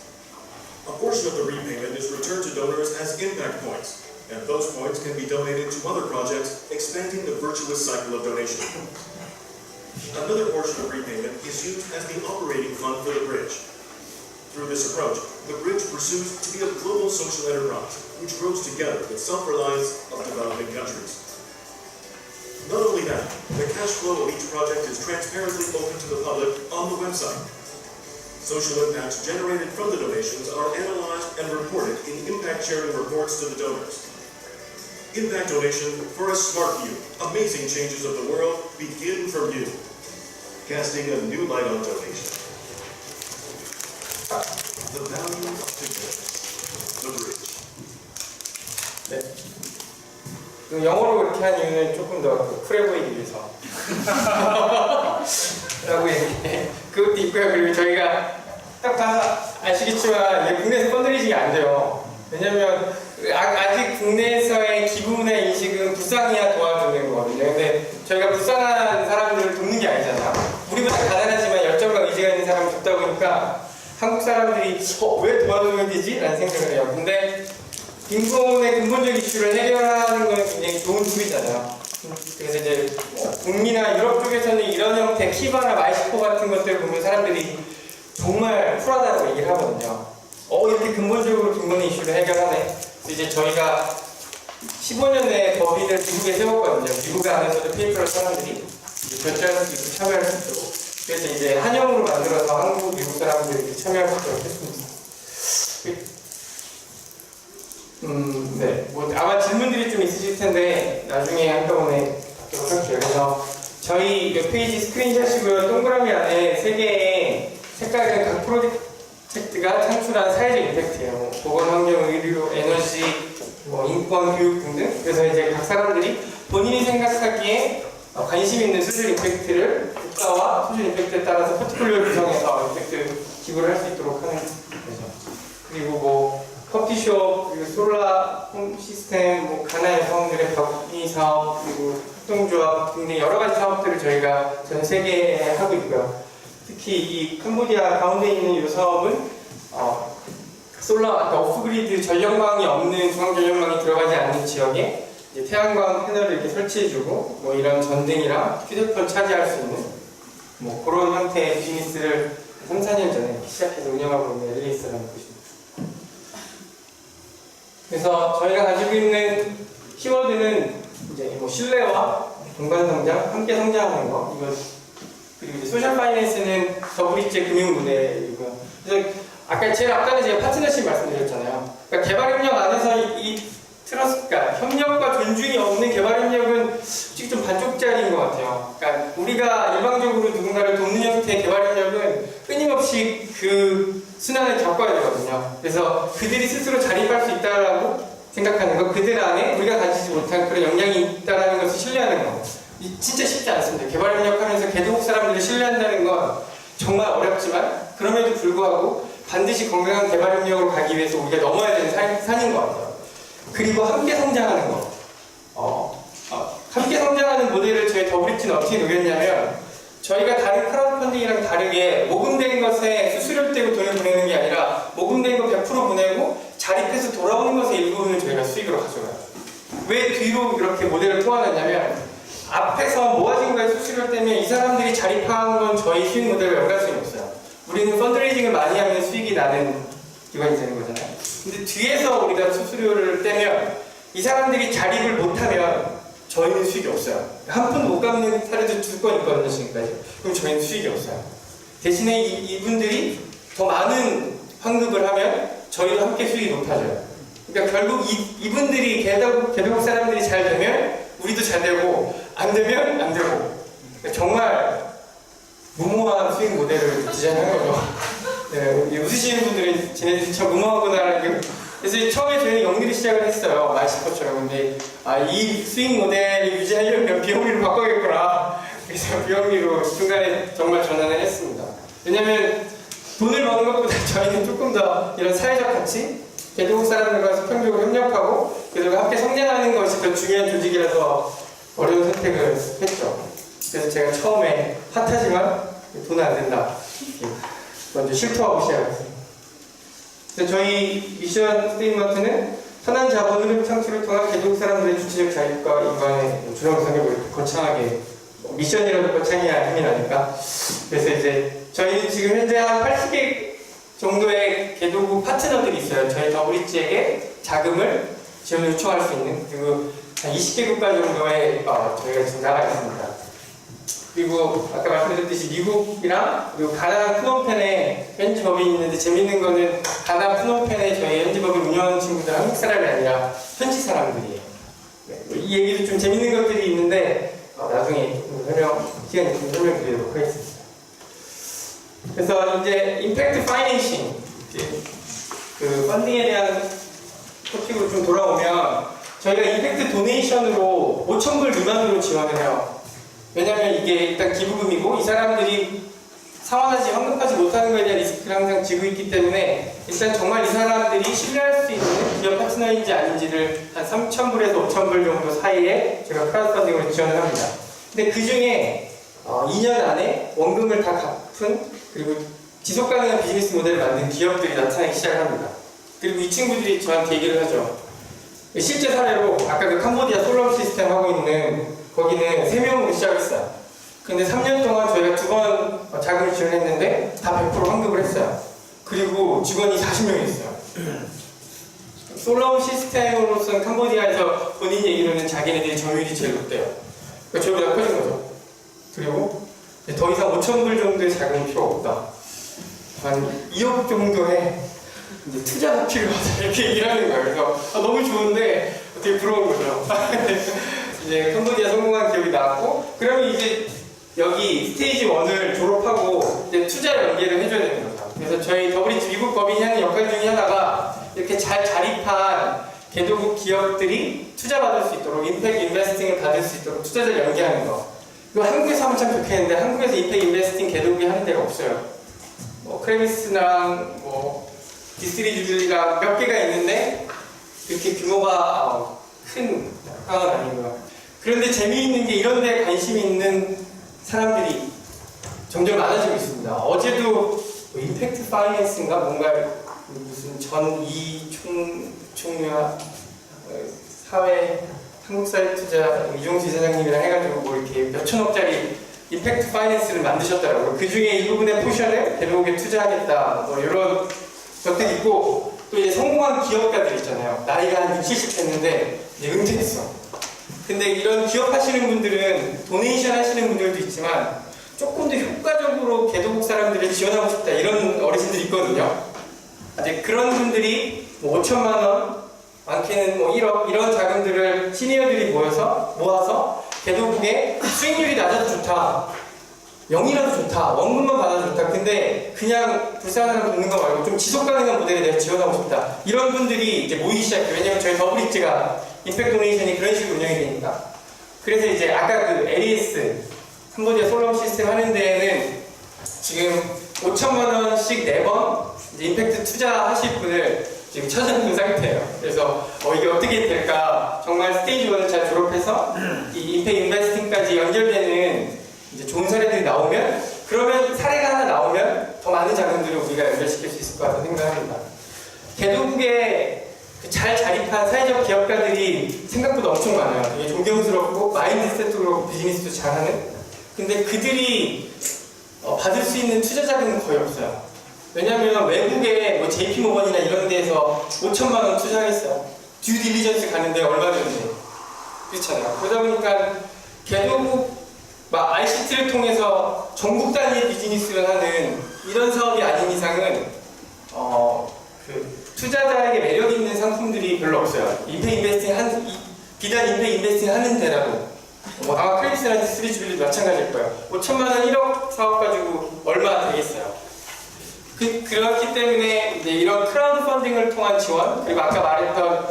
A portion of the repayment is returned to donors as impact points, and those points can be donated to other projects, expanding the virtuous cycle of donation. Another portion of repayment is used as the operating fund for the bridge. Through this approach, the bridge pursues to be a global social enterprise, which grows together with self-reliance of developing countries. Not only that, the cash flow of each project is transparently open to the public on the website. Social impacts generated from the donations are analyzed and reported in impact sharing reports to the donors. Impact donation for a smart view. Amazing changes of the world begin from you. Casting a new light on donation. The value of togetherness. The bridge. 네. 그 영어로 그렇게 한 이유는 조금 더 쿨해 보이기 위해서 라고 얘기해. 그것도 있고요. 그리고 저희가 딱 봐서 아시겠지만 이게 국내에서 펀드레이징이 안 돼요. 왜냐면 아직 국내에서의 기부 문화 인식은 불쌍해야 도와주는 거거든요. 근데 저희가 불쌍한 사람들을 돕는 게 아니잖아요. 우리보다 가난하지만 열정과 의지가 있는 사람을 돕다 보니까 한국 사람들이 왜 도와줘야 되지? 라는 생각을 해요. 근데 빈곤의 근본적 이슈를 해결하는 건 굉장히 좋은 툴이잖아요. 그래서 이제 북미나 유럽 쪽에서는 이런 형태 키바나 마이시포 같은 것들을 보면 사람들이 정말 쿨하다고 얘기를 하거든요. 이렇게 근본적으로 빈곤의 이슈를 해결하네. 이제 저희가 15년 내에 법인을 미국에 세웠거든요. 미국 안에서도 페이퍼를 사람들이 결제할 수 있고 참여할 수 있도록. 그래서 이제 한영으로 만들어서 한국, 미국 사람들이 참여할 수 있도록 했습니다. 네. 아마 질문들이 좀 있으실 텐데 나중에 한꺼번에 받도록 할게요. 그래서 저희 웹페이지 스크린샷이고요. 동그라미 안에 3개의 색깔은 각 프로젝트가 창출한 사회적 임팩트예요. 보건, 환경, 의료, 에너지, 인권, 교육 등등. 그래서 이제 각 사람들이 본인이 생각하기에 관심 있는 소셜 임팩트를 국가와 소셜 임팩트에 따라서 포트폴리오를 구성해서 임팩트 기부를 할 수 있도록 하는 거죠. 그리고 커피숍, 그리고 솔라 홈 시스템, 가난 여성들의 벽이 사업, 그리고 협동조합 등등 여러 가지 사업들을 저희가 전 세계에 하고 있고요. 특히 이 캄보디아 가운데 있는 이 사업은 솔라, 오프그리드 전력망이 없는 중앙전력망이 들어가지 않는 지역에 이제 태양광 패널을 이렇게 설치해주고 이런 전등이랑 휴대폰 차지할 수 있는 그런 형태의 비즈니스를 3, 4년 전에 시작해서 운영하고 있는 엘리스라는 곳입니다. 그래서 저희가 가지고 있는 키워드는 이제 신뢰와 공간 성장, 함께 성장하는 거, 그리고 이제 소셜 파이낸스는 더블리츠의 금융 모델이고요. 그래서 아까 제일 앞단에 제가 파트너십 말씀드렸잖아요. 그러니까 개발협력 안에서 이 트러스트가 협력과 존중이 없는 개발협력은 솔직히 좀 반쪽짜리인 것 같아요. 그러니까 우리가 일방적으로 누군가를 돕는 형태의 개발협력은 끊임없이 그 순환을 겪어야 되거든요. 그래서 그들이 스스로 자립할 수 있다라고 생각하는 것, 그들 안에 우리가 가지지 못한 그런 역량이 있다는 것을 신뢰 진짜 쉽지 않습니다. 개발협력하면서 개도국 사람들을 신뢰한다는 건 정말 어렵지만 그럼에도 불구하고 반드시 건강한 개발협력으로 가기 위해서 우리가 넘어야 되는 산인 것 같아요. 그리고 함께 성장하는 거. 함께 성장하는 모델을 저희 더블리치는 어떻게 녹였냐면 저희가 다른 크라우드 펀딩이랑 다르게 모금된 것에 수수료를 떼고 돈을 보내는 게 아니라 모금된 거 100% 보내고 자립해서 돌아오는 것의 일부분을 저희가 수익으로 가져가요. 왜 뒤로 이렇게 모델을 포함했냐면 앞에서 모아진 거에 수수료를 떼면 이 사람들이 자립한 건 저희 수익 모델과 연관성이 없어요. 우리는 펀드레이징을 많이 하면 수익이 나는 기관이 되는 거잖아요. 근데 뒤에서 우리가 수수료를 떼면 이 사람들이 자립을 못하면 저희는 수익이 없어요. 한 푼 못 갚는 사례도 2건 있거든요, 지금까지. 그럼 저희는 수익이 없어요. 대신에 이분들이 더 많은 환급을 하면 저희도 함께 수익이 높아져요. 그러니까 결국 이분들이 개도국 사람들이 잘 되면 우리도 잘 되고 안 되면 안 되고 그러니까 정말 무모한 수익 모델을 디자인한 거죠. 네, 웃으시는 분들은 쟤네들이 참 무모하구나라는 게 그래서 처음에 저희는 영리를 시작을 했어요. 마이스포처럼. 근데 이 수익 모델을 유지하려면 비영리로 바꿔야겠구나. 그래서 비영리로 중간에 정말 전환을 했습니다. 왜냐면 돈을 버는 것보다 저희는 조금 더 이런 사회적 가치, 개도국 사람들과 수평적으로 협력하고 그리고 함께 성장하는 것이 더 중요한 조직이라서 어려운 선택을 했죠. 그래서 제가 처음에 핫하지만 돈은 안 된다. 먼저 실토하고 시작했어요. 저희 미션 스테이트먼트는 선한 자본 흐름 창출을 통한 개도국 사람들의 주체적 자립과 인간의 주렁성을 거창하게 미션이라도 거창해야 힘이 나니까 그래서 이제 저희는 지금 현재 한 80개 정도의 개도국 파트너들이 있어요. 저희 더블리치에게 자금을 지원 요청할 수 있는 그리고 한 20개 국가 정도의 저희가 지금 나가 있습니다. 그리고 아까 말씀드렸듯이 미국이랑 그리고 가나 프놈펜에 현지 법인이 있는데 재밌는 거는 가나 프놈펜에 저희 현지 법인 운영하는 친구들 한국 사람이 아니라 현지 사람들이에요. 네, 이 얘기도 좀 재밌는 것들이 있는데 나중에 시간이 있으면 설명드리도록 하겠습니다. 그래서 이제 임팩트 파이낸싱 그 펀딩에 대한 토픽으로 좀 돌아오면 저희가 임팩트 도네이션으로 5,000불 미만으로 지원을 해요. 왜냐면 이게 일단 기부금이고 이 사람들이 상환하지 환급하지 못하는 것에 대한 리스크를 항상 지고 있기 때문에 일단 정말 이 사람들이 신뢰할 수 있는 기업 파트너인지 아닌지를 한 3,000불에서 5,000불 정도 사이에 제가 크라우드 펀딩으로 지원을 합니다. 근데 그 중에 2년 안에 원금을 다 갚은 그리고 지속 가능한 비즈니스 모델을 만든 기업들이 나타나기 시작합니다. 그리고 이 친구들이 저한테 얘기를 하죠. 실제 사례로 아까 그 캄보디아 솔럼 시스템 하고 있는 거기는 3명으로 시작했어요. 근데 3년 동안 저희가 2번 자금을 지원했는데 다 100% 환급을 했어요. 그리고 직원이 40명이 있어요. 솔럼 시스템으로서는 캄보디아에서 본인 얘기로는 자기네들이 점유율이 제일 높대요. 그러니까 저희보다 커진 거죠. 그리고 더 이상 5,000불 정도의 자금이 필요 없다. 한 2억 정도의 이제 투자가 필요하다. 이렇게 얘기를 하는 거예요. 그래서 너무 좋은데 되게 부러운 거죠. 이제 캄보디아 성공한 기업이 나왔고, 그러면 이제 여기 스테이지 1을 졸업하고 이제 투자 연계를 해줘야 되는 거죠. 그래서 저희 더블리치 미국 법인이 하는 역할 중에 하나가 이렇게 잘 자립한 개도국 기업들이 투자받을 수 있도록 임팩트 인베스팅을 받을 수 있도록 투자자를 연계하는 거. 이거 한국에서 하면 참 좋겠는데 한국에서 임팩트 인베스팅 개도국이 하는 데가 없어요. 뭐 크레미스랑 뭐 디스트리 주들리가 몇 개가 있는데 그렇게 규모가 큰 상황은 아닌 거야. 그런데 재미있는 게 이런 데 관심이 있는 사람들이 점점 많아지고 있습니다. 어제도 뭐 임팩트 파이낸스인가 뭔가 무슨 전이 총무와 사회 한국사회 투자 이종수 이사장님이랑 해가지고 뭐 이렇게 몇천억짜리 임팩트 파이낸스를 만드셨더라고요. 그 중에 일부분의 포션을 개도국에 투자하겠다 뭐 이런 것들이 있고 또 이제 성공한 기업가들 있잖아요. 나이가 한 60, 70 됐는데 이제 은퇴했어. 근데 이런 기업 하시는 분들은 도네이션 하시는 분들도 있지만 조금 더 효과적으로 개도국 사람들을 지원하고 싶다 이런 어르신들이 있거든요. 이제 그런 분들이 뭐 5천만 원, 많게는 뭐 1억 이런 자금들을 시니어들이 모아서 개도국에 수익률이 낮아도 좋다. 0이라도 좋다. 원금만 받아도 좋다. 근데 그냥 불쌍하다고 듣는 거 말고 좀 지속 가능한 모델에 대해서 지원하고 싶다. 이런 분들이 이제 모이기 시작해요. 왜냐면 저희 더블리치가 임팩트 도네이션이 그런 식으로 운영이 되니까. 그래서 이제 아까 그 AS 캄보디아 솔럼 시스템 하는 데에는 지금 5천만 원씩 4번 임팩트 투자하실 분을 지금 찾아놓은 상태예요. 그래서 이게 어떻게 될까? 정말 스테이지 1을 잘 졸업해서 이 임팩트 인베스팅까지 연결되는 이제 좋은 사례들이 나오면, 그러면 사례가 하나 나오면 더 많은 자금들을 우리가 연결시킬 수 있을 것 같다는 생각합니다. 개도국에 잘 자립한 사회적 기업가들이 생각보다 엄청 많아요. 되게 존경스럽고 마인드셋도 그렇고 비즈니스도 잘하는. 근데 그들이 받을 수 있는 투자 자금은 거의 없어요. 왜냐면 외국에 뭐 JP 모건이나 이런 데에서 5천만 원 투자하겠어요. 듀 딜리전스 가는데 얼마 드는데. 그렇잖아요. 그러다 보니까 개도국 막 ICT를 통해서 전국 단위의 비즈니스를 하는 이런 사업이 아닌 이상은 그 투자자에게 매력 있는 상품들이 별로 없어요. 비단 임팩 인베스팅 하는 데라도 아마 크레디스나 디스트리뷰도 마찬가지일 거예요. 5천만 원 1억 사업 가지고 얼마 되겠어요. 그렇기 때문에 이제 이런 크라우드 펀딩을 통한 지원, 그리고 아까 말했던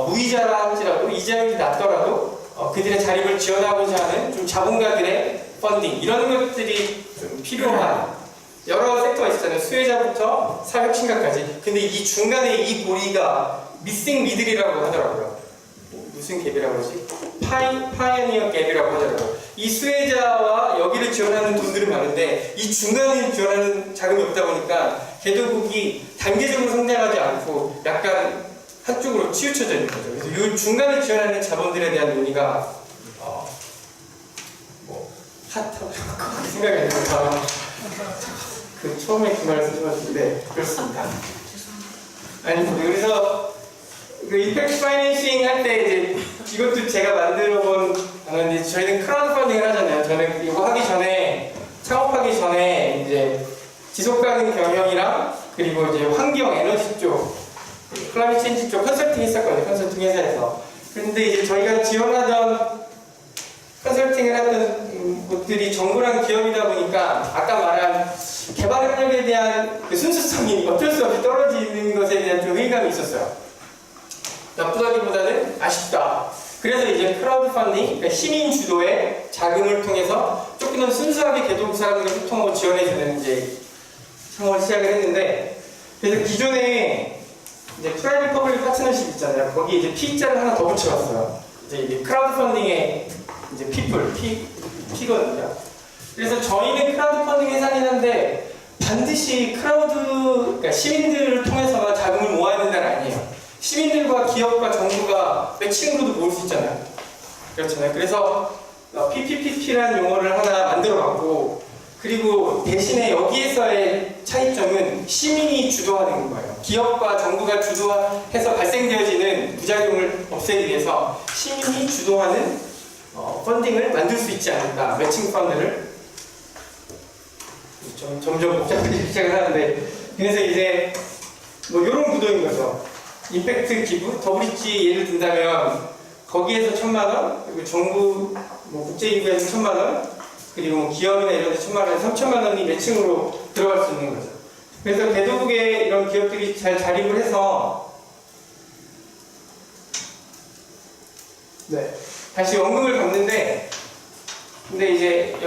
무이자라 할지라도 이자율이 낮더라도 그들의 자립을 지원하고자 하는 좀 자본가들의 펀딩, 이런 것들이 좀 필요한 여러 섹터가 있었잖아요. 수혜자부터 사회혁신가까지. 근데 이 중간에 이 고리가 미싱 미들이라고 하더라고요. 무슨 갭이라고 하지? 파이어니어 갭이라고 하더라고요. 이 수혜자와 여기를 지원하는 돈들은 많은데 이 중간에 지원하는 자금이 없다 보니까 개도국이 단계적으로 성장하지 않고 약간 한쪽으로 치우쳐져 있는 거죠. 그래서 이 중간에 지원하는 자본들에 대한 논의가 핫하다고 생각이 안 나요. 처음에 그 말을 쓰셨는데 그렇습니다. 아니 그래서 그 임팩트 파이낸싱 할 때 이제 이것도 제가 만들어본 단어인데, 저희는 크라우드 펀딩을 하잖아요. 저는 이거 하기 전에, 창업하기 전에 이제 지속 가능 경영이랑 그리고 이제 환경 에너지 쪽, 클라이밋 체인지 쪽 컨설팅 했었거든요. 컨설팅 회사에서. 그런데 이제 저희가 지원하던 컨설팅을 했던 곳들이 정부랑 기업이다 보니까 아까 말한 개발 협력에 대한 그 순수성이 어쩔 수 없이 떨어지는 것에 대한 좀 회의감이 있었어요. 나쁘다기보다는 아쉽다. 그래서 이제 크라우드 펀딩, 그러니까 시민 주도의 자금을 통해서 조금 더 순수하게 개도국 사람들과 소통하고 지원해주는 이제 창업을 시작을 했는데, 그래서 기존에 이제 프라이빗 퍼블릭 파트너십 있잖아요. 거기에 이제 P자를 하나 더 붙여봤어요. 이제 크라우드 펀딩의 이제 P거든요. 그래서 저희는 크라우드 펀딩 회사긴 한데 반드시 그러니까 시민들을 통해서만 자금을 모아야 된다는 아니에요. 시민들과 기업과 정부가 매칭으로도 모을 수 있잖아요. 그렇잖아요. 그래서 PPPP라는 용어를 하나 만들어봤고, 그리고 대신에 여기에서의 차이점은 시민이 주도하는 거예요. 기업과 정부가 주도해서 발생되어지는 부작용을 없애기 위해서 시민이 주도하는 펀딩을 만들 수 있지 않을까. 매칭 펀드를 점점 복잡해지기 시작을 하는데, 그래서 이제 뭐 이런 구도인 거죠. 임팩트 기부, 더블리치 예를 든다면 거기에서 1,000만원, 그리고 정부 국제기구에서 1,000만원, 그리고 뭐 기업이나 이런 데 1,000만원, 3,000만원이 매칭으로 들어갈 수 있는 거죠. 그래서 개도국에 이런 기업들이 잘 자립을 해서 다시 원금을 갚는데, 근데 이제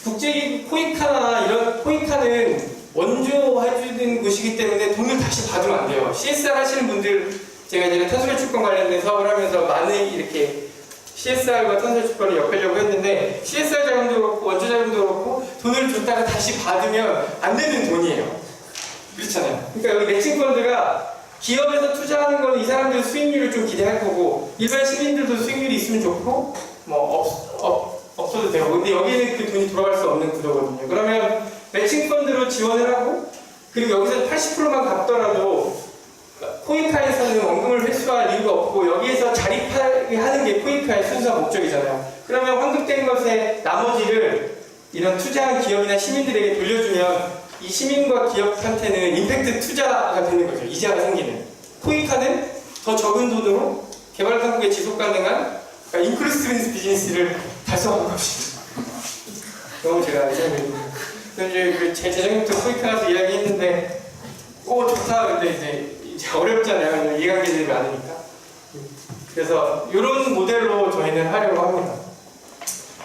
국제기구 코이카나 이런 코이카는 원조해주는 곳이기 때문에 돈을 다시 받으면 안 돼요. CSR 하시는 분들, 제가 이제 탄소배 출권 관련된 사업을 하면서 많은 이렇게 CSR과 탄소배 출권을 엮으려고 했는데, CSR 자금도 그렇고 원조 자금도 그렇고 돈을 줬다가 다시 받으면 안 되는 돈이에요. 그렇잖아요. 그러니까 여기 매칭 펀드가 기업에서 투자하는 건 이 사람들 수익률을 좀 기대할 거고, 일반 시민들도 수익률이 있으면 좋고, 없어도 되고. 근데 여기는 그 돈이 돌아갈 수 없는 구조거든요. 그러면 매칭 펀드로 지원을 하고, 그리고 여기서 80%만 갚더라도 코이카에서는 원금을 회수할 이유가 없고, 여기에서 자립하게 하는 게 코이카의 순수한 목적이잖아요. 그러면 환급된 것의 나머지를 이런 투자한 기업이나 시민들에게 돌려주면 이 시민과 기업한테는 임팩트 투자가 되는 거죠. 이자가 생기는. 코이카는 더 적은 돈으로 개발당국의 지속 가능한 인클루시브 비즈니스를 달성하는 것입니다. 너무 제가 이제 제 재정부터 코이카 가서 이야기했는데 좋다. 근데 이제 어렵잖아요. 이해관계들이 많으니까. 그래서 이런 모델로 저희는 하려고 합니다.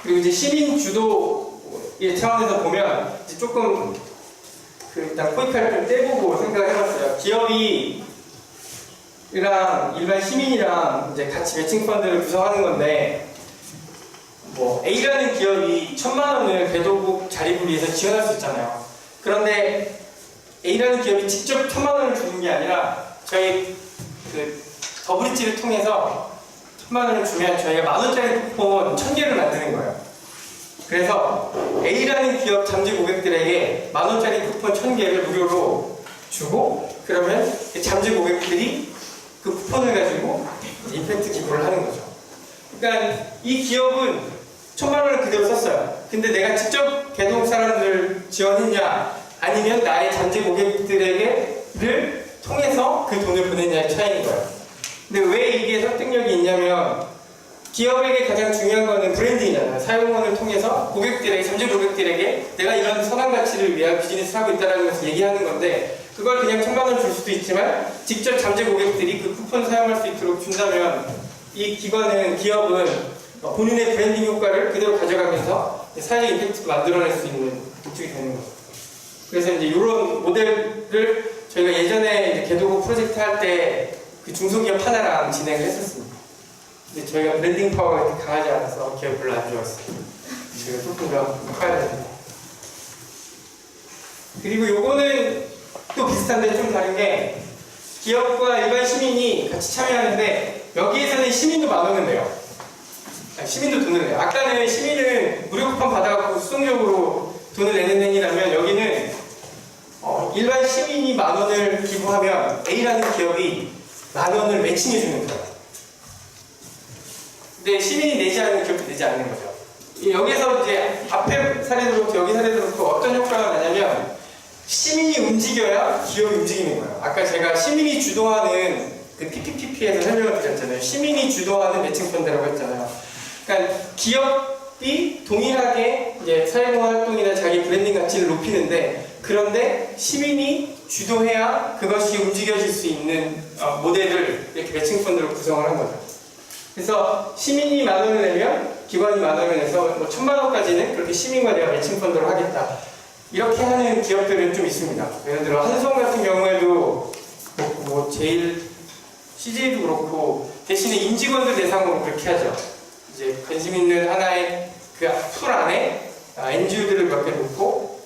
그리고 이제 시민 주도의 차원에서 보면 이제 조금 일단 포인트를 좀 떼보고 생각을 해봤어요. 기업이랑 일반 시민이랑 이제 같이 매칭 펀드를 구성하는 건데, 뭐 A라는 기업이 1,000만 원을 배도국 자립을 위해서 지원할 수 있잖아요. 그런데 A라는 기업이 직접 1,000만 원을 주는 게 아니라 저희 그 더브릿지를 통해서 1,000만 원을 주면 저희가 10,000원짜리 쿠폰 1,000개를 만드는 거예요. 그래서 A라는 기업 잠재 고객들에게 10,000원짜리 쿠폰 1,000개를 무료로 주고, 그러면 잠재 고객들이 그 쿠폰을 가지고 임팩트 기부를 하는 거죠. 그러니까 이 기업은 1,000만 원을 그대로 썼어요. 근데 내가 직접 개동 사람들을 지원했냐, 아니면 나의 잠재 고객들에게를 통해서 그 돈을 보냈냐의 차이인 거예요. 근데 왜 이게 설득력이 있냐면, 기업에게 가장 중요한 거는 브랜딩이잖아요. 사용원을 통해서 고객들에게, 잠재 고객들에게 내가 이런 선한 가치를 위한 비즈니스를 하고 있다는 것을 얘기하는 건데, 그걸 그냥 1,000만 원 줄 수도 있지만 직접 잠재 고객들이 그 쿠폰 사용할 수 있도록 준다면 이 기업은 본인의 브랜딩 효과를 그대로 가져가면서 사회적 임팩트를 만들어낼 수 있는 목적이 되는 거죠. 그래서 이제 이런 모델을 저희가 예전에 이제 개도국 프로젝트 할 때 그 중소기업 하나랑 진행을 했었습니다. 근데 저희가 브랜딩 파워가 이렇게 강하지 않아서 기업 별로 안 좋았어요. 저희가 조금 더 커야 됩니다. 그리고 요거는 또 비슷한데 좀 다른 게, 기업과 일반 시민이 같이 참여하는데 여기에서는 시민도 10,000원을 내요. 시민도 돈을 내요. 아까는 시민은 무료 쿠폰 받아갖고 수동적으로 돈을 내는 행위라면, 여기는 일반 시민이 10,000원을 기부하면 A라는 기업이 10,000원을 매칭해주는 거예요. 근데 시민이 내지 않는 기업도 내지 않는 거죠. 여기서 이제 앞에 사례들부터 여기 사례들부터 어떤 효과가 나냐면, 시민이 움직여야 기업이 움직이는 거예요. 아까 제가 시민이 주도하는 그 PPPP에서 설명을 드렸잖아요. 시민이 주도하는 매칭 펀드라고 했잖아요. 그러니까 기업이 동일하게 이제 사회공헌 활동이나 자기 브랜딩 가치를 높이는데, 그런데 시민이 주도해야 그것이 움직여질 수 있는 모델을 이렇게 매칭 펀드로 구성을 한 거죠. 그래서 시민이 10,000원을 내면 기관이 10,000원을 내서 뭐 1,000만 원까지는 그렇게 시민과 내가 매칭 펀드로 하겠다. 이렇게 하는 기업들은 좀 있습니다. 예를 들어 한성 같은 경우에도 뭐 제일 CJ도 그렇고, 대신에 임직원들 대상으로 그렇게 하죠. 이제 관심 있는 하나의 그 풀 안에 NGO들을 몇 개 놓고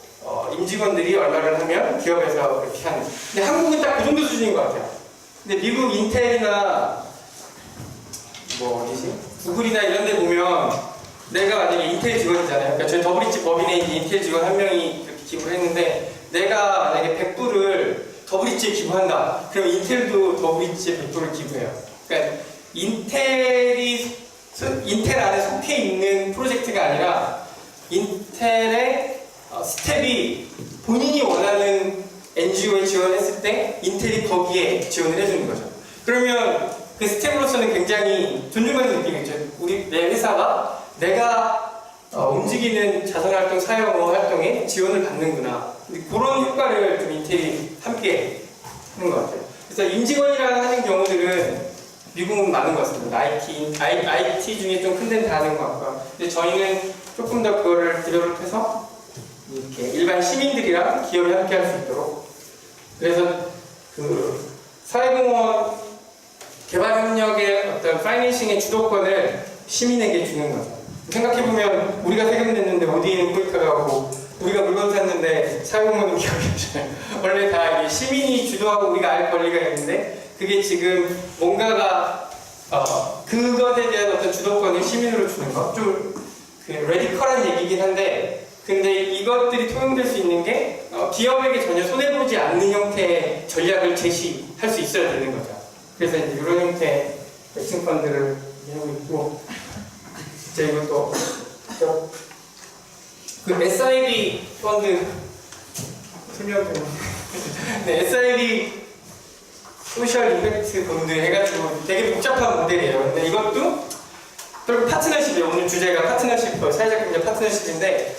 임직원들이 얼마를 하면 기업에서 그렇게 하는. 근데 한국은 딱 그 정도 수준인 것 같아요. 근데 미국 인텔이나 뭐 어디지? 구글이나 이런 데 보면, 내가 만약에 인텔 직원이잖아요. 그러니까 저희 더브릿지 법인에 인텔 직원 한 명이 이렇게 기부를 했는데, 내가 만약에 100불을 더브릿지에 기부한다. 그럼 인텔도 더브릿지에 100불을 기부해요. 그러니까 인텔 안에 속해 있는 프로젝트가 아니라, 인텔의 스텝이 본인이 원하는 NGO에 지원했을 때 인텔이 거기에 지원을 해주는 거죠. 그러면 그 스텝으로서는 굉장히 존중받는 느낌이죠. 내 회사가 내가 움직이는 자선활동, 사회공헌 활동에 지원을 받는구나. 그런 효과를 좀 인텔이 함께 하는 것 같아요. 그래서 임직원이라 하는 경우들은 미국은 많은 것 같습니다. IT 중에 좀 큰 데는 다 하는 것 같고요. 근데 저희는 조금 더 그거를 디벨롭해서 이렇게 일반 시민들이랑 기업이 함께 할 수 있도록, 그래서 그 사회공헌 개발협력의 어떤 파이낸싱의 주도권을 시민에게 주는 거죠. 생각해보면 우리가 세금 냈는데 어디에는 코이카가 오고, 우리가 물건 샀는데 사회공헌은 기업이 없잖아요. 원래 다 이게 시민이 주도하고 우리가 알 권리가 있는데, 그게 지금 뭔가가 그것에 대한 어떤 주도권을 시민으로 주는 것, 좀 그 레디컬한 얘기긴 한데, 근데 이것들이 통용될 수 있는 게 기업에게 전혀 손해보지 않는 형태의 전략을 제시할 수 있어야 되는 거죠. 그래서 이제 이런 형태의 매칭 펀드를 하고 있고, 이제 이것도 그 SIB 펀드 설명드리면 네, SIB 소셜 임팩트 펀드 해가지고 되게 복잡한 모델이에요. 근데 이것도 결국 파트너십이에요. 오늘 주제가 파트너십, 사회적 경제 파트너십인데,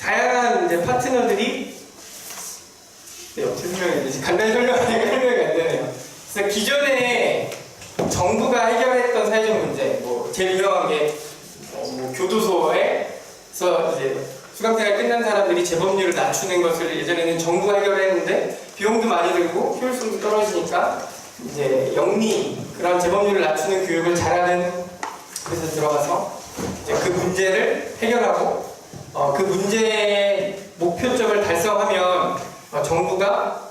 다양한 이제 파트너들이, 어떻게 설명해야 되지? 간단히 설명하니까 설명이 안 되네요. 그래서 기존에 정부가 해결했던 사회적 문제, 뭐 제일 유명한 게 뭐 교도소에서 이제 수감생활 끝난 사람들이 재범률을 낮추는 것을 예전에는 정부가 해결했는데 비용도 많이 들고 효율성도 떨어지니까 이제 영리 그런 재범률을 낮추는 교육을 잘하는 곳에 들어가서 이제 그 문제를 해결하고 그 문제의 목표점을 달성하면 정부가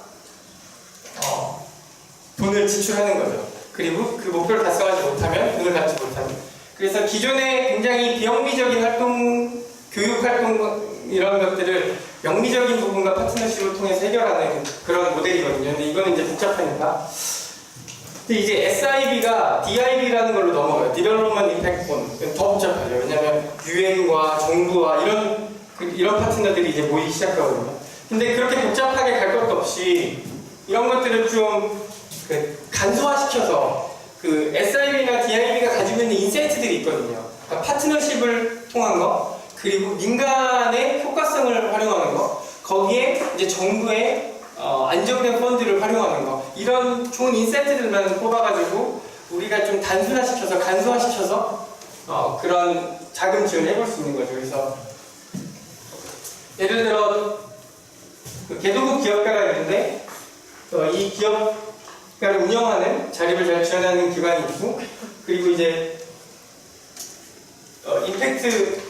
돈을 지출하는 거죠. 그리고 그 목표를 달성하지 못하면 돈을 받지 못하는. 그래서 기존에 굉장히 비영리적인 활동, 교육 활동 이런 것들을 영리적인 부분과 파트너십을 통해서 해결하는 그런 모델이거든요. 근데 이거는 이제 복잡하니까. 근데 이제 SIB가 DIB라는 걸로 넘어가요. Development Impact Bond. 더 복잡하죠. 왜냐하면 유엔과 정부와 이런 파트너들이 이제 모이기 시작하거든요. 근데 그렇게 복잡하게 갈 것도 없이 이런 것들을 좀 간소화시켜서 그 SIB나 DIB가 가지고 있는 인사이트들이 있거든요. 그러니까 파트너십을 통한 거, 그리고 민간의 효과성을 활용하는 거, 거기에 이제 정부의 안정된 펀드를 활용하는 거, 이런 좋은 인사이트들만 뽑아가지고 우리가 좀 단순화시켜서 간소화시켜서 그런 자금 지원을 해볼 수 있는 거죠. 그래서 예를 들어 그 개도국 기업가가 있는데 이 기업가를 운영하는 자립을 잘 지원하는 기관이 있고, 그리고 이제 임팩트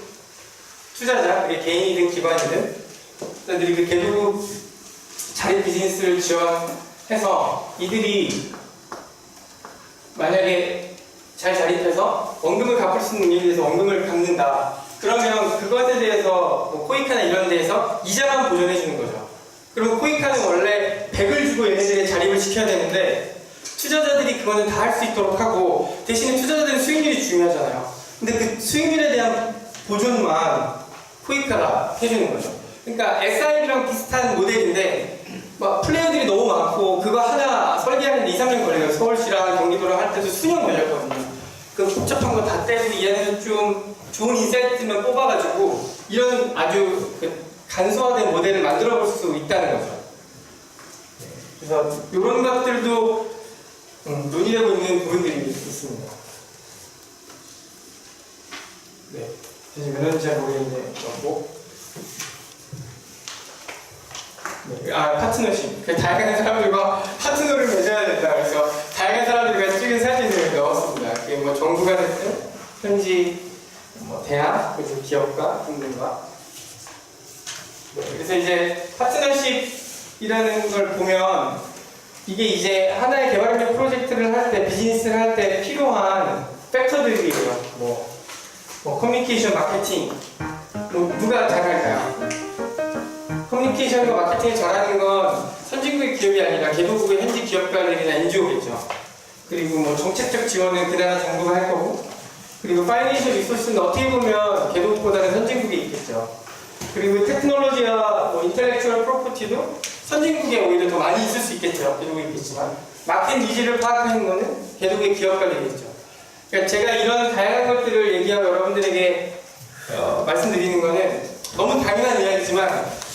투자자, 개인이든 기관이든 들이 그 개도국 자립 비즈니스를 지원해서 이들이 만약에 잘 자립해서 원금을 갚을 수 있는 능력에 대해서 원금을 갚는다. 그러면 그것에 대해서 뭐 코이카나 이런 데에서 이자만 보존해 주는 거죠. 그리고 코이카는 원래 100을 주고 얘네들의 자립을 지켜야 되는데 투자자들이 그거는 다 할 수 있도록 하고, 대신에 투자자들은 수익률이 중요하잖아요. 근데 그 수익률에 대한 보존만 코이카가 해주는 거죠. 그러니까 SIB랑 비슷한 모델인데 막 플레이어들이 너무 많고 그거 하나 설계하는데 2, 3년 걸려요. 서울시랑 경기도랑 할 때도 수년 걸렸거든요. 그 복잡한 거 다 떼고 이 안에서 좀 좋은 인사이트만 뽑아가지고 이런 아주 간소화된 모델을 만들어 볼 수 있다는 거죠. 그래서 이런 것들도 논의되고 있는 부분들이 있습니다. 네, 사실 몇 년인지 잘 모르겠는데 네. 파트너십. 다양한 사람들과 파트너를 맺어야 된다. 그래서 다양한 사람들과 찍은 사진을 넣었습니다. 그게 뭐 정부가 됐든 현지 대학, 그리고 기업가 등등과. 네, 그래서 이제 파트너십이라는 걸 보면 이게 이제 하나의 개발협력 프로젝트를 할 때, 비즈니스를 할 때 필요한 팩터들이에요. 뭐 커뮤니케이션, 마케팅. 누가 잘할까요? 커뮤니케이션과 마케팅을 잘하는 건 선진국의 기업이 아니라 개도국의 현지 기업가들이나 NGO겠죠. 그리고 뭐 정책적 지원은 그 나라 정부가 할 거고, 그리고 파이낸셜 리소스는 어떻게 보면 개도국보다는 선진국에 있겠죠. 그리고 테크놀로지와 인텔렉츄얼 프로퍼티도 선진국에 오히려 더 많이 있을 수 있겠죠. 개도국에 있겠지만 마켓 니즈를 파악하는 거는 개도국의 기업가들이겠죠. 그러니까 제가 이런 다양한 것들을 얘기하고 여러분들에게 말씀드리는 거는 너무 당연한 이야기지만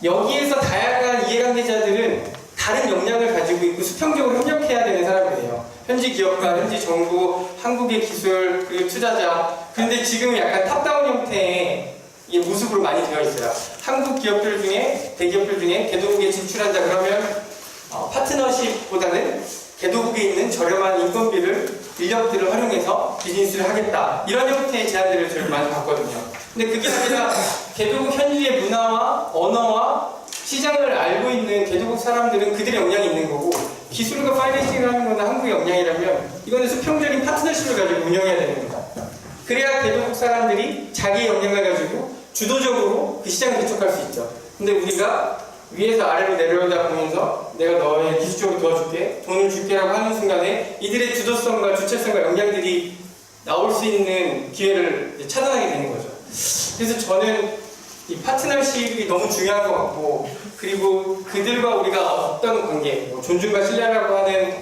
여기에서 다양한 이해관계자들은 다른 역량을 가지고 있고 수평적으로 협력해야 되는 사람들이에요. 현지 기업가, 현지 정부, 한국의 기술, 그리고 투자자. 그런데 지금 약간 탑다운 형태의 모습으로 많이 되어 있어요. 한국 기업들 중에, 대기업들 중에 개도국에 진출한다 그러면 파트너십보다는 개도국에 있는 저렴한 인건비를, 인력들을 활용해서 비즈니스를 하겠다. 이런 형태의 제안들을 저희가 많이 봤거든요. 근데 그게 아니라 개도국 현지의 문화와 언어와 시장을 알고 있는 개도국 사람들은 그들의 역량이 있는 거고, 기술과 파이낸싱을 하는 건 한국의 역량이라면 이거는 수평적인 파트너십을 가지고 운영해야 되는 겁니다. 그래야 개도국 사람들이 자기의 역량을 가지고 주도적으로 그 시장을 개척할 수 있죠. 근데 우리가 위에서 아래로 내려오다 보면서 내가 너의 기술적으로 도와줄게, 돈을 줄게라고 하는 순간에 이들의 주도성과 주체성과 역량들이 나올 수 있는 기회를 차단하게 되는 거죠. 그래서 저는 이 파트너십이 너무 중요한 것 같고, 그리고 그들과 우리가 어떤 관계, 존중과 신뢰라고 하는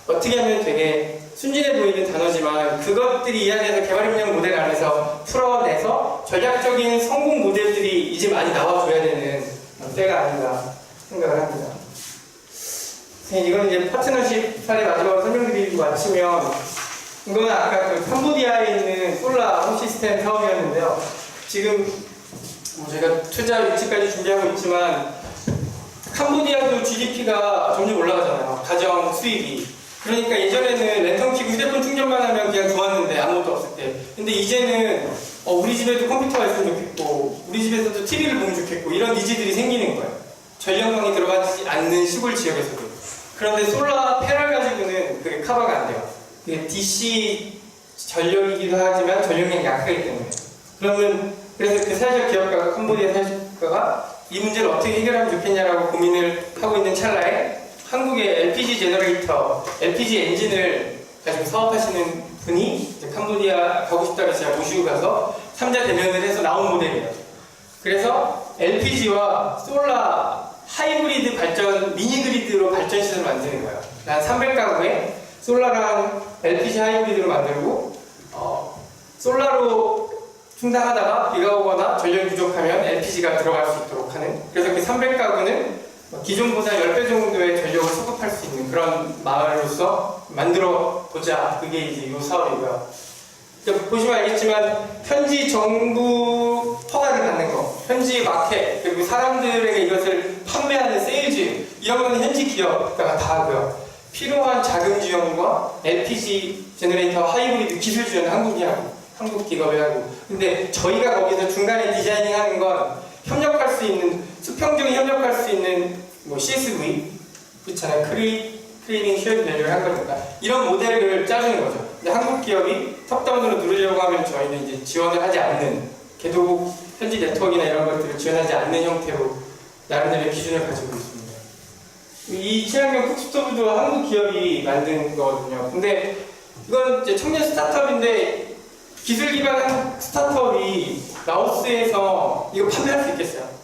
어떻게 하면 되게 순진해 보이는 단어지만 그것들이 이 안에서 개발협력 모델 안에서 풀어내서 전략적인 성공 모델들이 이제 많이 나와줘야 되는 때가 아닌가 생각을 합니다. 이건 이제 파트너십 사례 마지막으로 설명드리고 마치면, 이거는 아까 그 캄보디아에 있는 솔라 홈시스템 사업이었는데요. 지금 뭐 제가 투자 위치까지 준비하고 있지만 캄보디아도 GDP가 점점 올라가잖아요. 가정 수입이. 그러니까 예전에는 랜턴 키고 휴대폰 충전만 하면 그냥 좋았는데 아무것도 없을 때. 근데 이제는 우리 집에도 컴퓨터가 있으면 좋겠고 우리 집에서도 TV를 보면 좋겠고 이런 니즈들이 생기는 거예요. 전력망이 들어가지 않는 시골 지역에서도. 그런데 솔라 패널 가지고는 그게 커버가 안 돼요. 그게 DC 전력이기도 하지만 전력량이 약하기 때문에. 그래서 그 사회적 기업가가, 캄보디아 사회적 기업가가 이 문제를 어떻게 해결하면 좋겠냐라고 고민을 하고 있는 찰나에 한국의 LPG 제너레이터, LPG 엔진을 가지고 사업하시는 분이 이제 캄보디아 가고 싶다고 해서 제가 모시고 가서 3자 대면을 해서 나온 모델이에요. 그래서 LPG와 솔라 하이브리드 발전, 미니그리드로 발전 시설을 만드는 거예요. 한 300가구에 솔라랑 LPG 하이브리드로 만들고 솔라로 충당하다가 비가 오거나 전력이 부족하면 LPG가 들어갈 수 있도록 하는, 그래서 그 300가구는 기존보다 10배 정도의 전력을 수급할 수 있는 그런 마을로서 만들어 보자. 그게 이제 이 사업이고요. 보시면 알겠지만 현지 정부 허가를 받는 거, 현지 마켓, 그리고 사람들에게 이것을 판매하는 세일즈, 이런 거는 현지 기업가 다 하고요. 필요한 자금 지원과 LPG 제너레이터 하이브리드 기술 지원은 한국이 하고, 한국 기업이 하고. 근데 저희가 거기서 중간에 디자이닝 하는 건 협력할 수 있는, 수평적인 협력할 수 있는 뭐 CSV, 그렇잖아요. 크리에이팅 쉐어드 밸류를 한 거니까. 이런 모델을 짜주는 거죠. 근데 한국 기업이 탑다운으로 누르려고 하면 저희는 이제 지원을 하지 않는, 개도국 현지 네트워크나 이런 것들을 지원하지 않는 형태로 나름대로의 기준을 가지고 있습니다. 이 친환경 쿡스토브도 한국 기업이 만든 거거든요. 근데 이건 이제 청년 스타트업인데 기술 기반한 스타트업이 라오스에서 이거 판매할 수 있겠어요?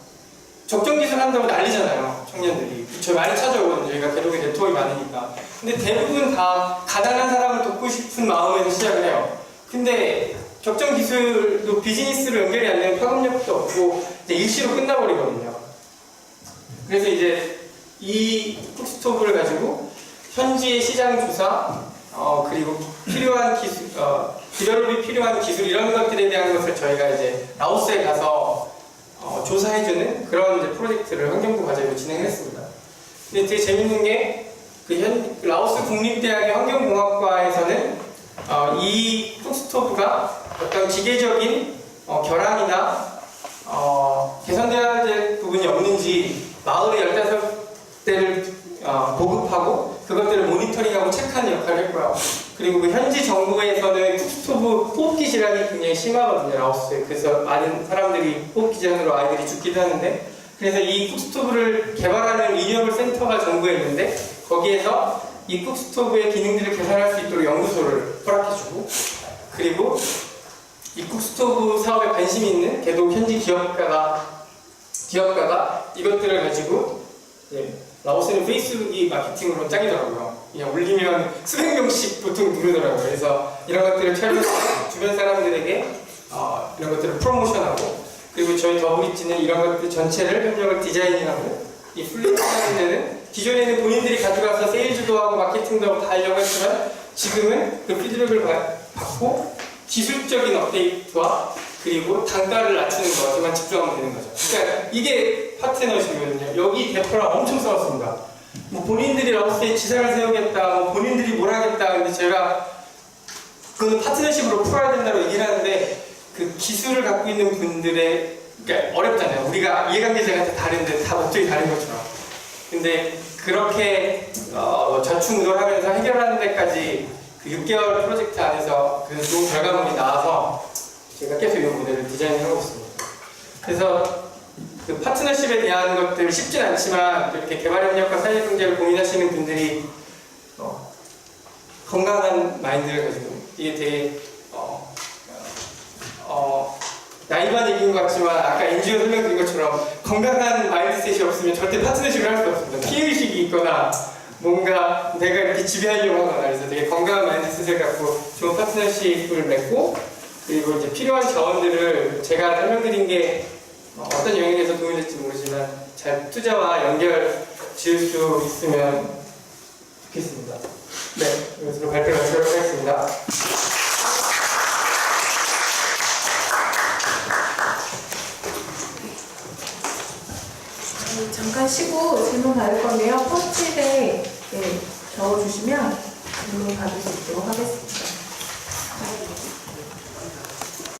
적정 기술 한다고 난리잖아요, 청년들이. 저 많이 찾아오거든요, 저희가 개도국에 네트워크가 많으니까. 근데 대부분 다 가난한 사람을 돕고 싶은 마음에서 시작을 해요. 근데 적정 기술도 비즈니스로 연결이 안 되는 파급력도 없고 이제 일시로 끝나버리거든요. 그래서 이제 이 쿡스토브를 가지고 현지의 시장 조사, 그리고 필요한 기술, 디벨롭이 필요한 기술, 이런 것들에 대한 것을 저희가 이제 라오스에 가서 조사해주는 그런 이제 프로젝트를 환경부 과제로 진행을 했습니다. 근데 되게 재밌는 게 라오스 국립대학의 환경공학과에서는 이 쿡스토브가 어떤 기계적인 결함이나 개선돼야 될 부분이 없는지 마을에 15대를 보급하고 그것들을 모니터링하고 체크하는 역할을 했고요. 그리고 그 현지 정부에서는 쿡스토브 호흡기 질환이 굉장히 심하거든요, 라오스에. 그래서 많은 사람들이 호흡기 질환으로 아이들이 죽기도 하는데, 그래서 이 쿡스토브를 개발하는 리뉴얼 센터가 정부에 있는데 거기에서 이 쿡스토브의 기능들을 개선할 수 있도록 연구소를 허락해주고, 그리고 이 쿡스토브 사업에 관심 있는 개도국 현지 기업가가 이것들을 가지고 라오스는 페이스북이 마케팅으로 짱이더라고요. 그냥 올리면 수백 명씩 보통 누르더라고요. 그래서 이런 것들을 찾아서 주변 사람들에게 이런 것들을 프로모션하고, 그리고 저희 더블리치는 이런 것들 전체를 협력을 디자인하고, 이 플립 하는 데는 기존에는 본인들이 가져가서 세일즈도 하고 마케팅도 하고 다 하려고 했지만 지금은 그 피드백을 받고 기술적인 업데이트와 그리고 단가를 낮추는 것에만 집중하면 되는 거죠. 그러니까 이게 파트너십이거든요. 여기 대표랑 엄청 싸웠습니다. 뭐 본인들이 라오스에 지사를 세우겠다, 뭐 본인들이 뭘 하겠다. 근데 제가 그건 파트너십으로 풀어야 된다고 얘기를 하는데, 그 기술을 갖고 있는 분들의, 그러니까 어렵잖아요. 우리가 이해관계자가 다 다른데 다 목적이 다른 것처럼. 근데 그렇게 좌충우돌 하면서 해결하는 데까지 그 6개월 프로젝트 안에서 그 좋은 결과물이 나와서 제가 계속 이 모델을 디자인하고 있습니다. 그래서 그 파트너십에 대한 것들 쉽진 않지만 이렇게 개발협력과 사회경제를 고민하시는 분들이 건강한 마인드를 가지고, 이게 되게 나이만 얘기인 것 같지만 아까 NGO 설명드린 것처럼 건강한 마인드셋이 없으면 절대 파트너십을 할 수 없습니다. 피해의식이 있거나 뭔가 내가 이렇게 지배하려고 하거나, 그래서 되게 건강한 마인드셋을 갖고 좋은 파트너십을 맺고, 그리고 이제 필요한 자원들을 제가 설명드린 게 어떤 영역에서 도움이 될지 모르지만 잘 투자와 연결 지을 수 있으면 좋겠습니다. 네, 이것으로 발표를 마치도록 하겠습니다. 잠깐 쉬고 질문 받을 건데요. 포스트잇에 적어주시면 질문 받을 수 있도록 하겠습니다.